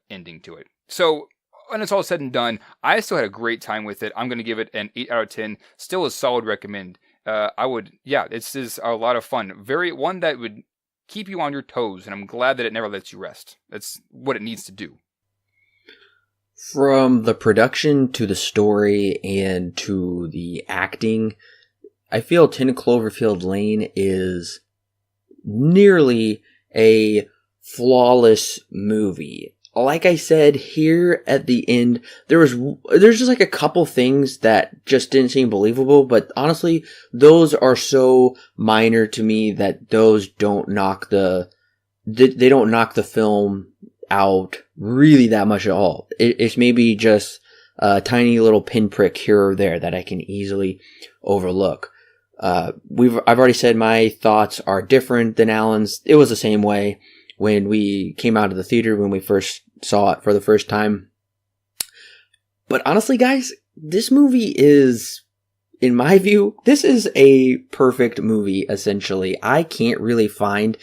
ending to it. So, when it's all said and done, I still had a great time with it. I'm going to give it an 8 out of 10. Still a solid recommend. This is a lot of fun. One that would keep you on your toes, and I'm glad that it never lets you rest. That's what it needs to do.
From the production to the story and to the acting, I feel 10 Cloverfield Lane is nearly a flawless movie. Like I said, here at the end, there's just like a couple things that just didn't seem believable, but honestly, those are so minor to me that those don't knock they don't knock the film out really that much at all. It's maybe just a tiny little pinprick here or there that I can easily overlook. I've already said my thoughts are different than Alan's. It was the same way when we came out of the theater when we first saw it for the first time. But honestly, guys, this movie is, in my view, this is a perfect movie, essentially. I can't really find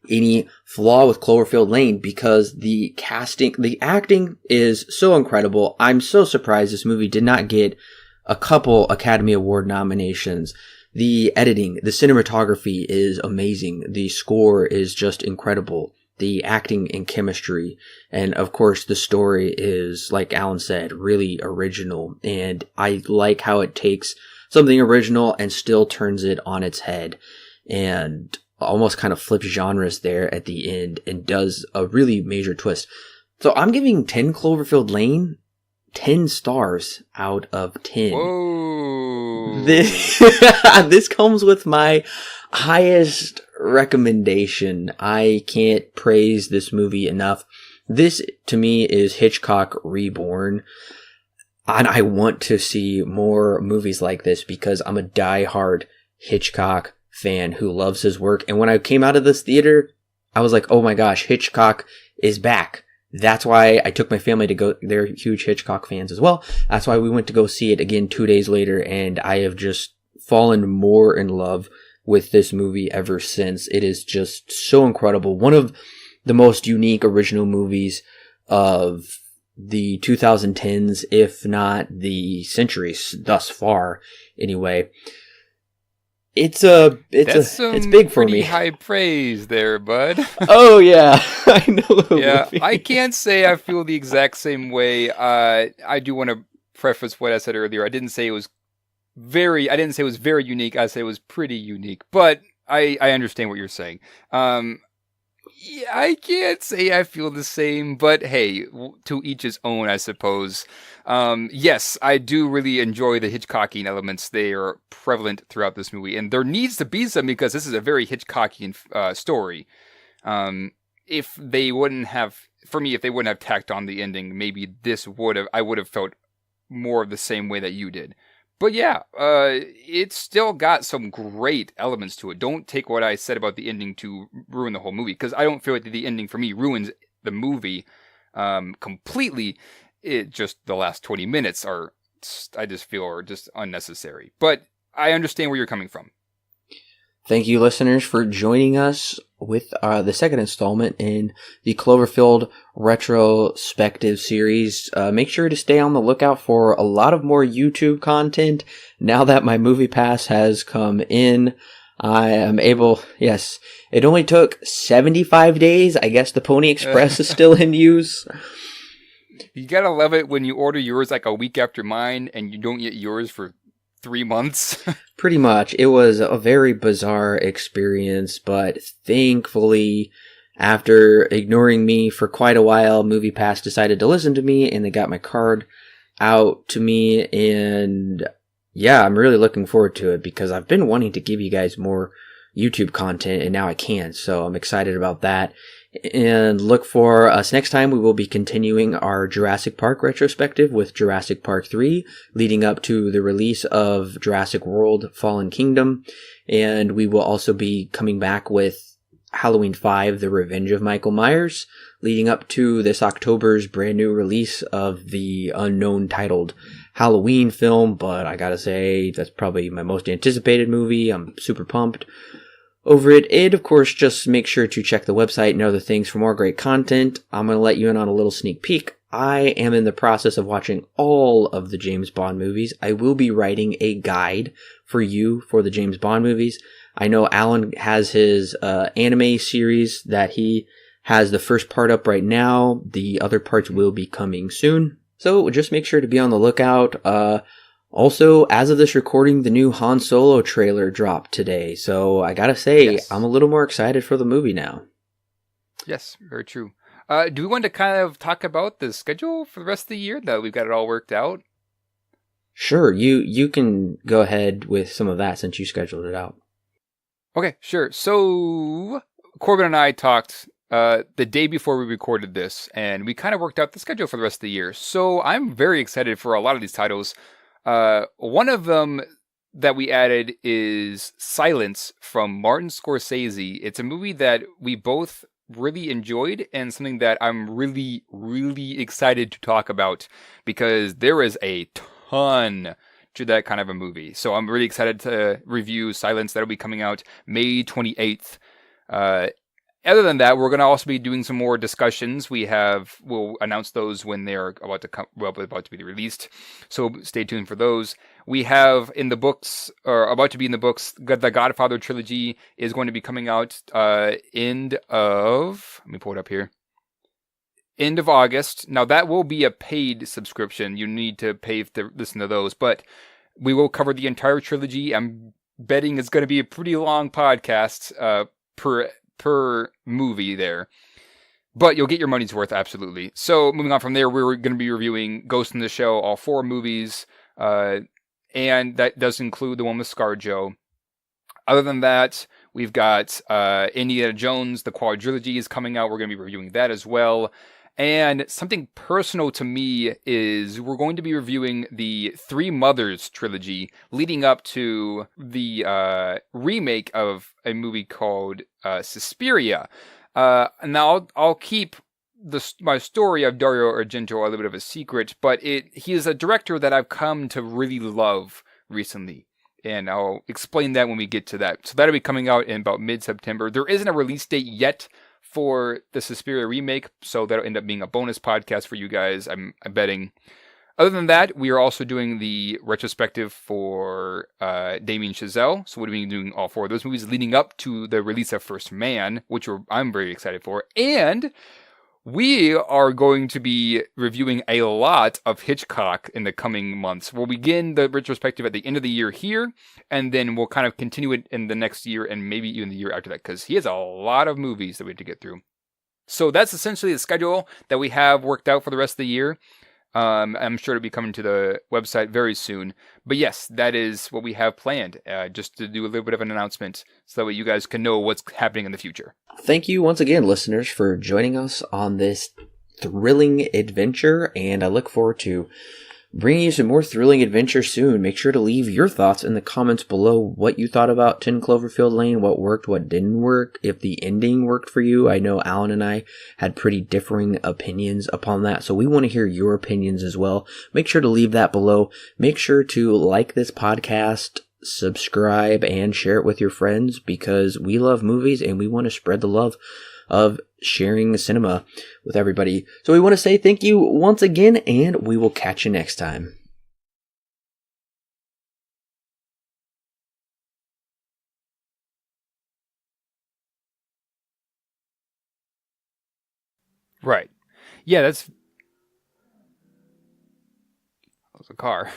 any flaw with Cloverfield Lane because the casting, the acting is so incredible. I'm so surprised this movie did not get a couple Academy Award nominations. The editing, the cinematography is amazing. The score is just incredible. The acting and chemistry, and of course the story is, like Alan said, really original, and I like how it takes something original and still turns it on its head, and almost kind of flips genres there at the end and does a really major twist. So I'm giving 10 Cloverfield Lane 10 stars out of 10.
Whoa.
This comes with my highest recommendation. I can't praise this movie enough. This, to me, is Hitchcock reborn. And I want to see more movies like this because I'm a diehard Hitchcock fan who loves his work. And when I came out of this theater, I was like, oh my gosh, Hitchcock is back. That's why I took my family to go. They're huge Hitchcock fans as well. That's why we went to go see it again 2 days later. And I have just fallen more in love with this movie ever since. It is just so incredible. One of the most unique original movies of the 2010s, if not the centuries thus far. Anyway, it's big for me.
High praise there, bud.
Oh yeah, I know.
Yeah, I can't say I feel the exact same way. I do want to preface what I said earlier. I didn't say it was very unique. I said it was pretty unique, but I understand what you're saying. Yeah, I can't say I feel the same, but hey, to each his own, I suppose. Yes, I do really enjoy the Hitchcockian elements. They are prevalent throughout this movie, and there needs to be some because this is a very Hitchcockian story. If they wouldn't have tacked on the ending, maybe I would have felt more of the same way that you did. But yeah, it's still got some great elements to it. Don't take what I said about the ending to ruin the whole movie, because I don't feel like the ending for me ruins the movie completely. It just, the last 20 minutes are just unnecessary. But I understand where you're coming from.
Thank you, listeners, for joining us with the second installment in the Cloverfield retrospective series. Make sure to stay on the lookout for a lot of more YouTube content. Now that my Movie Pass has come in, I am able, yes, it only took 75 days. I guess the Pony Express is still in use.
You gotta love it when you order yours like a week after mine and you don't get yours for 3 months.
Pretty much. It was a very bizarre experience, but thankfully, after ignoring me for quite a while, MoviePass decided to listen to me, and they got my card out to me, and yeah, I'm really looking forward to it, because I've been wanting to give you guys more YouTube content, and now I can, so I'm excited about that. And look for us next time. We will be continuing our Jurassic Park retrospective with Jurassic Park 3, leading up to the release of Jurassic World Fallen Kingdom. And we will also be coming back with Halloween 5, The Revenge of Michael Myers, leading up to this October's brand new release of the unknown titled Halloween film. But I gotta say, that's probably my most anticipated movie. I'm super pumped over it. And of course, just make sure to check the website and other things for more great content. I'm going to let you in on a little sneak peek. I am in the process of watching all of the James Bond movies. I will be writing a guide for you for the James Bond movies. I know Alan has his anime series that he has the first part up right now. The other parts will be coming soon. So just make sure to be on the lookout. Also, as of this recording, the new Han Solo trailer dropped today. So I gotta say, yes. I'm a little more excited for the movie now.
Yes, very true. Do we want to kind of talk about the schedule for the rest of the year, that we've got it all worked out?
Sure, you can go ahead with some of that since you scheduled it out.
Okay, sure. So Corbin and I talked the day before we recorded this, and we kind of worked out the schedule for the rest of the year. So I'm very excited for a lot of these titles. One of them that we added is Silence from Martin Scorsese. It's a movie that we both really enjoyed and something that I'm really, really excited to talk about because there is a ton to that kind of a movie. So I'm really excited to review Silence. That'll be coming out May 28th. Other than that, we're going to also be doing some more discussions. We'll announce those when they're about to be released. So stay tuned for those. We have in the books, or about to be in the books, the Godfather trilogy is going to be coming out end of August. Now that will be a paid subscription. You need to pay to listen to those, but we will cover the entire trilogy. I'm betting it's going to be a pretty long podcast per movie there. But you'll get your money's worth, absolutely. So moving on from there, we're going to be reviewing Ghost in the Shell, all 4 movies, and that does include the one with ScarJo. Other than that, we've got Indiana Jones, the quadrilogy is coming out. We're going to be reviewing that as well. And something personal to me is we're going to be reviewing the Three Mothers trilogy leading up to the remake of a movie called Suspiria. Now, I'll keep my story of Dario Argento a little bit of a secret, but he is a director that I've come to really love recently. And I'll explain that when we get to that. So that'll be coming out in about mid-September. There isn't a release date yet for the Suspiria remake, so that'll end up being a bonus podcast for you guys, I'm betting. Other than that, we are also doing the retrospective for Damien Chazelle, so we'll be doing all 4 of those movies leading up to the release of First Man, which I'm very excited for, and we are going to be reviewing a lot of Hitchcock in the coming months. We'll begin the retrospective at the end of the year here, and then we'll kind of continue it in the next year and maybe even the year after that, because he has a lot of movies that we have to get through. So that's essentially the schedule that we have worked out for the rest of the year. I'm sure it'll be coming to the website very soon. But yes, that is what we have planned, just to do a little bit of an announcement so that way you guys can know what's happening in the future.
Thank you once again, listeners, for joining us on this thrilling adventure, and I look forward to bringing you some more thrilling adventure soon. Make sure to leave your thoughts in the comments below what you thought about 10 Cloverfield Lane, what worked, what didn't work, if the ending worked for you. I know Alan and I had pretty differing opinions upon that, so we want to hear your opinions as well. Make sure to leave that below. Make sure to like this podcast, subscribe, and share it with your friends, because we love movies and we want to spread the love of sharing cinema with everybody. So we want to say thank you once again, and we will catch you next time.
Right. Yeah, that was a car.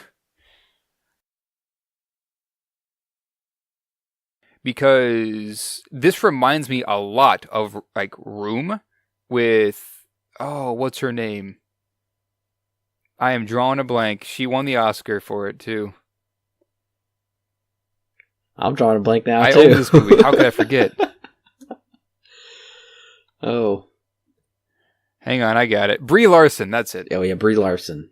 Because this reminds me a lot of like Room with, what's her name? I am drawing a blank. She won the Oscar for it too.
I'm drawing a blank now
too.
I
own this movie. How could I forget?
Oh.
Hang on, I got it. Brie Larson, that's it.
Oh yeah, Brie Larson.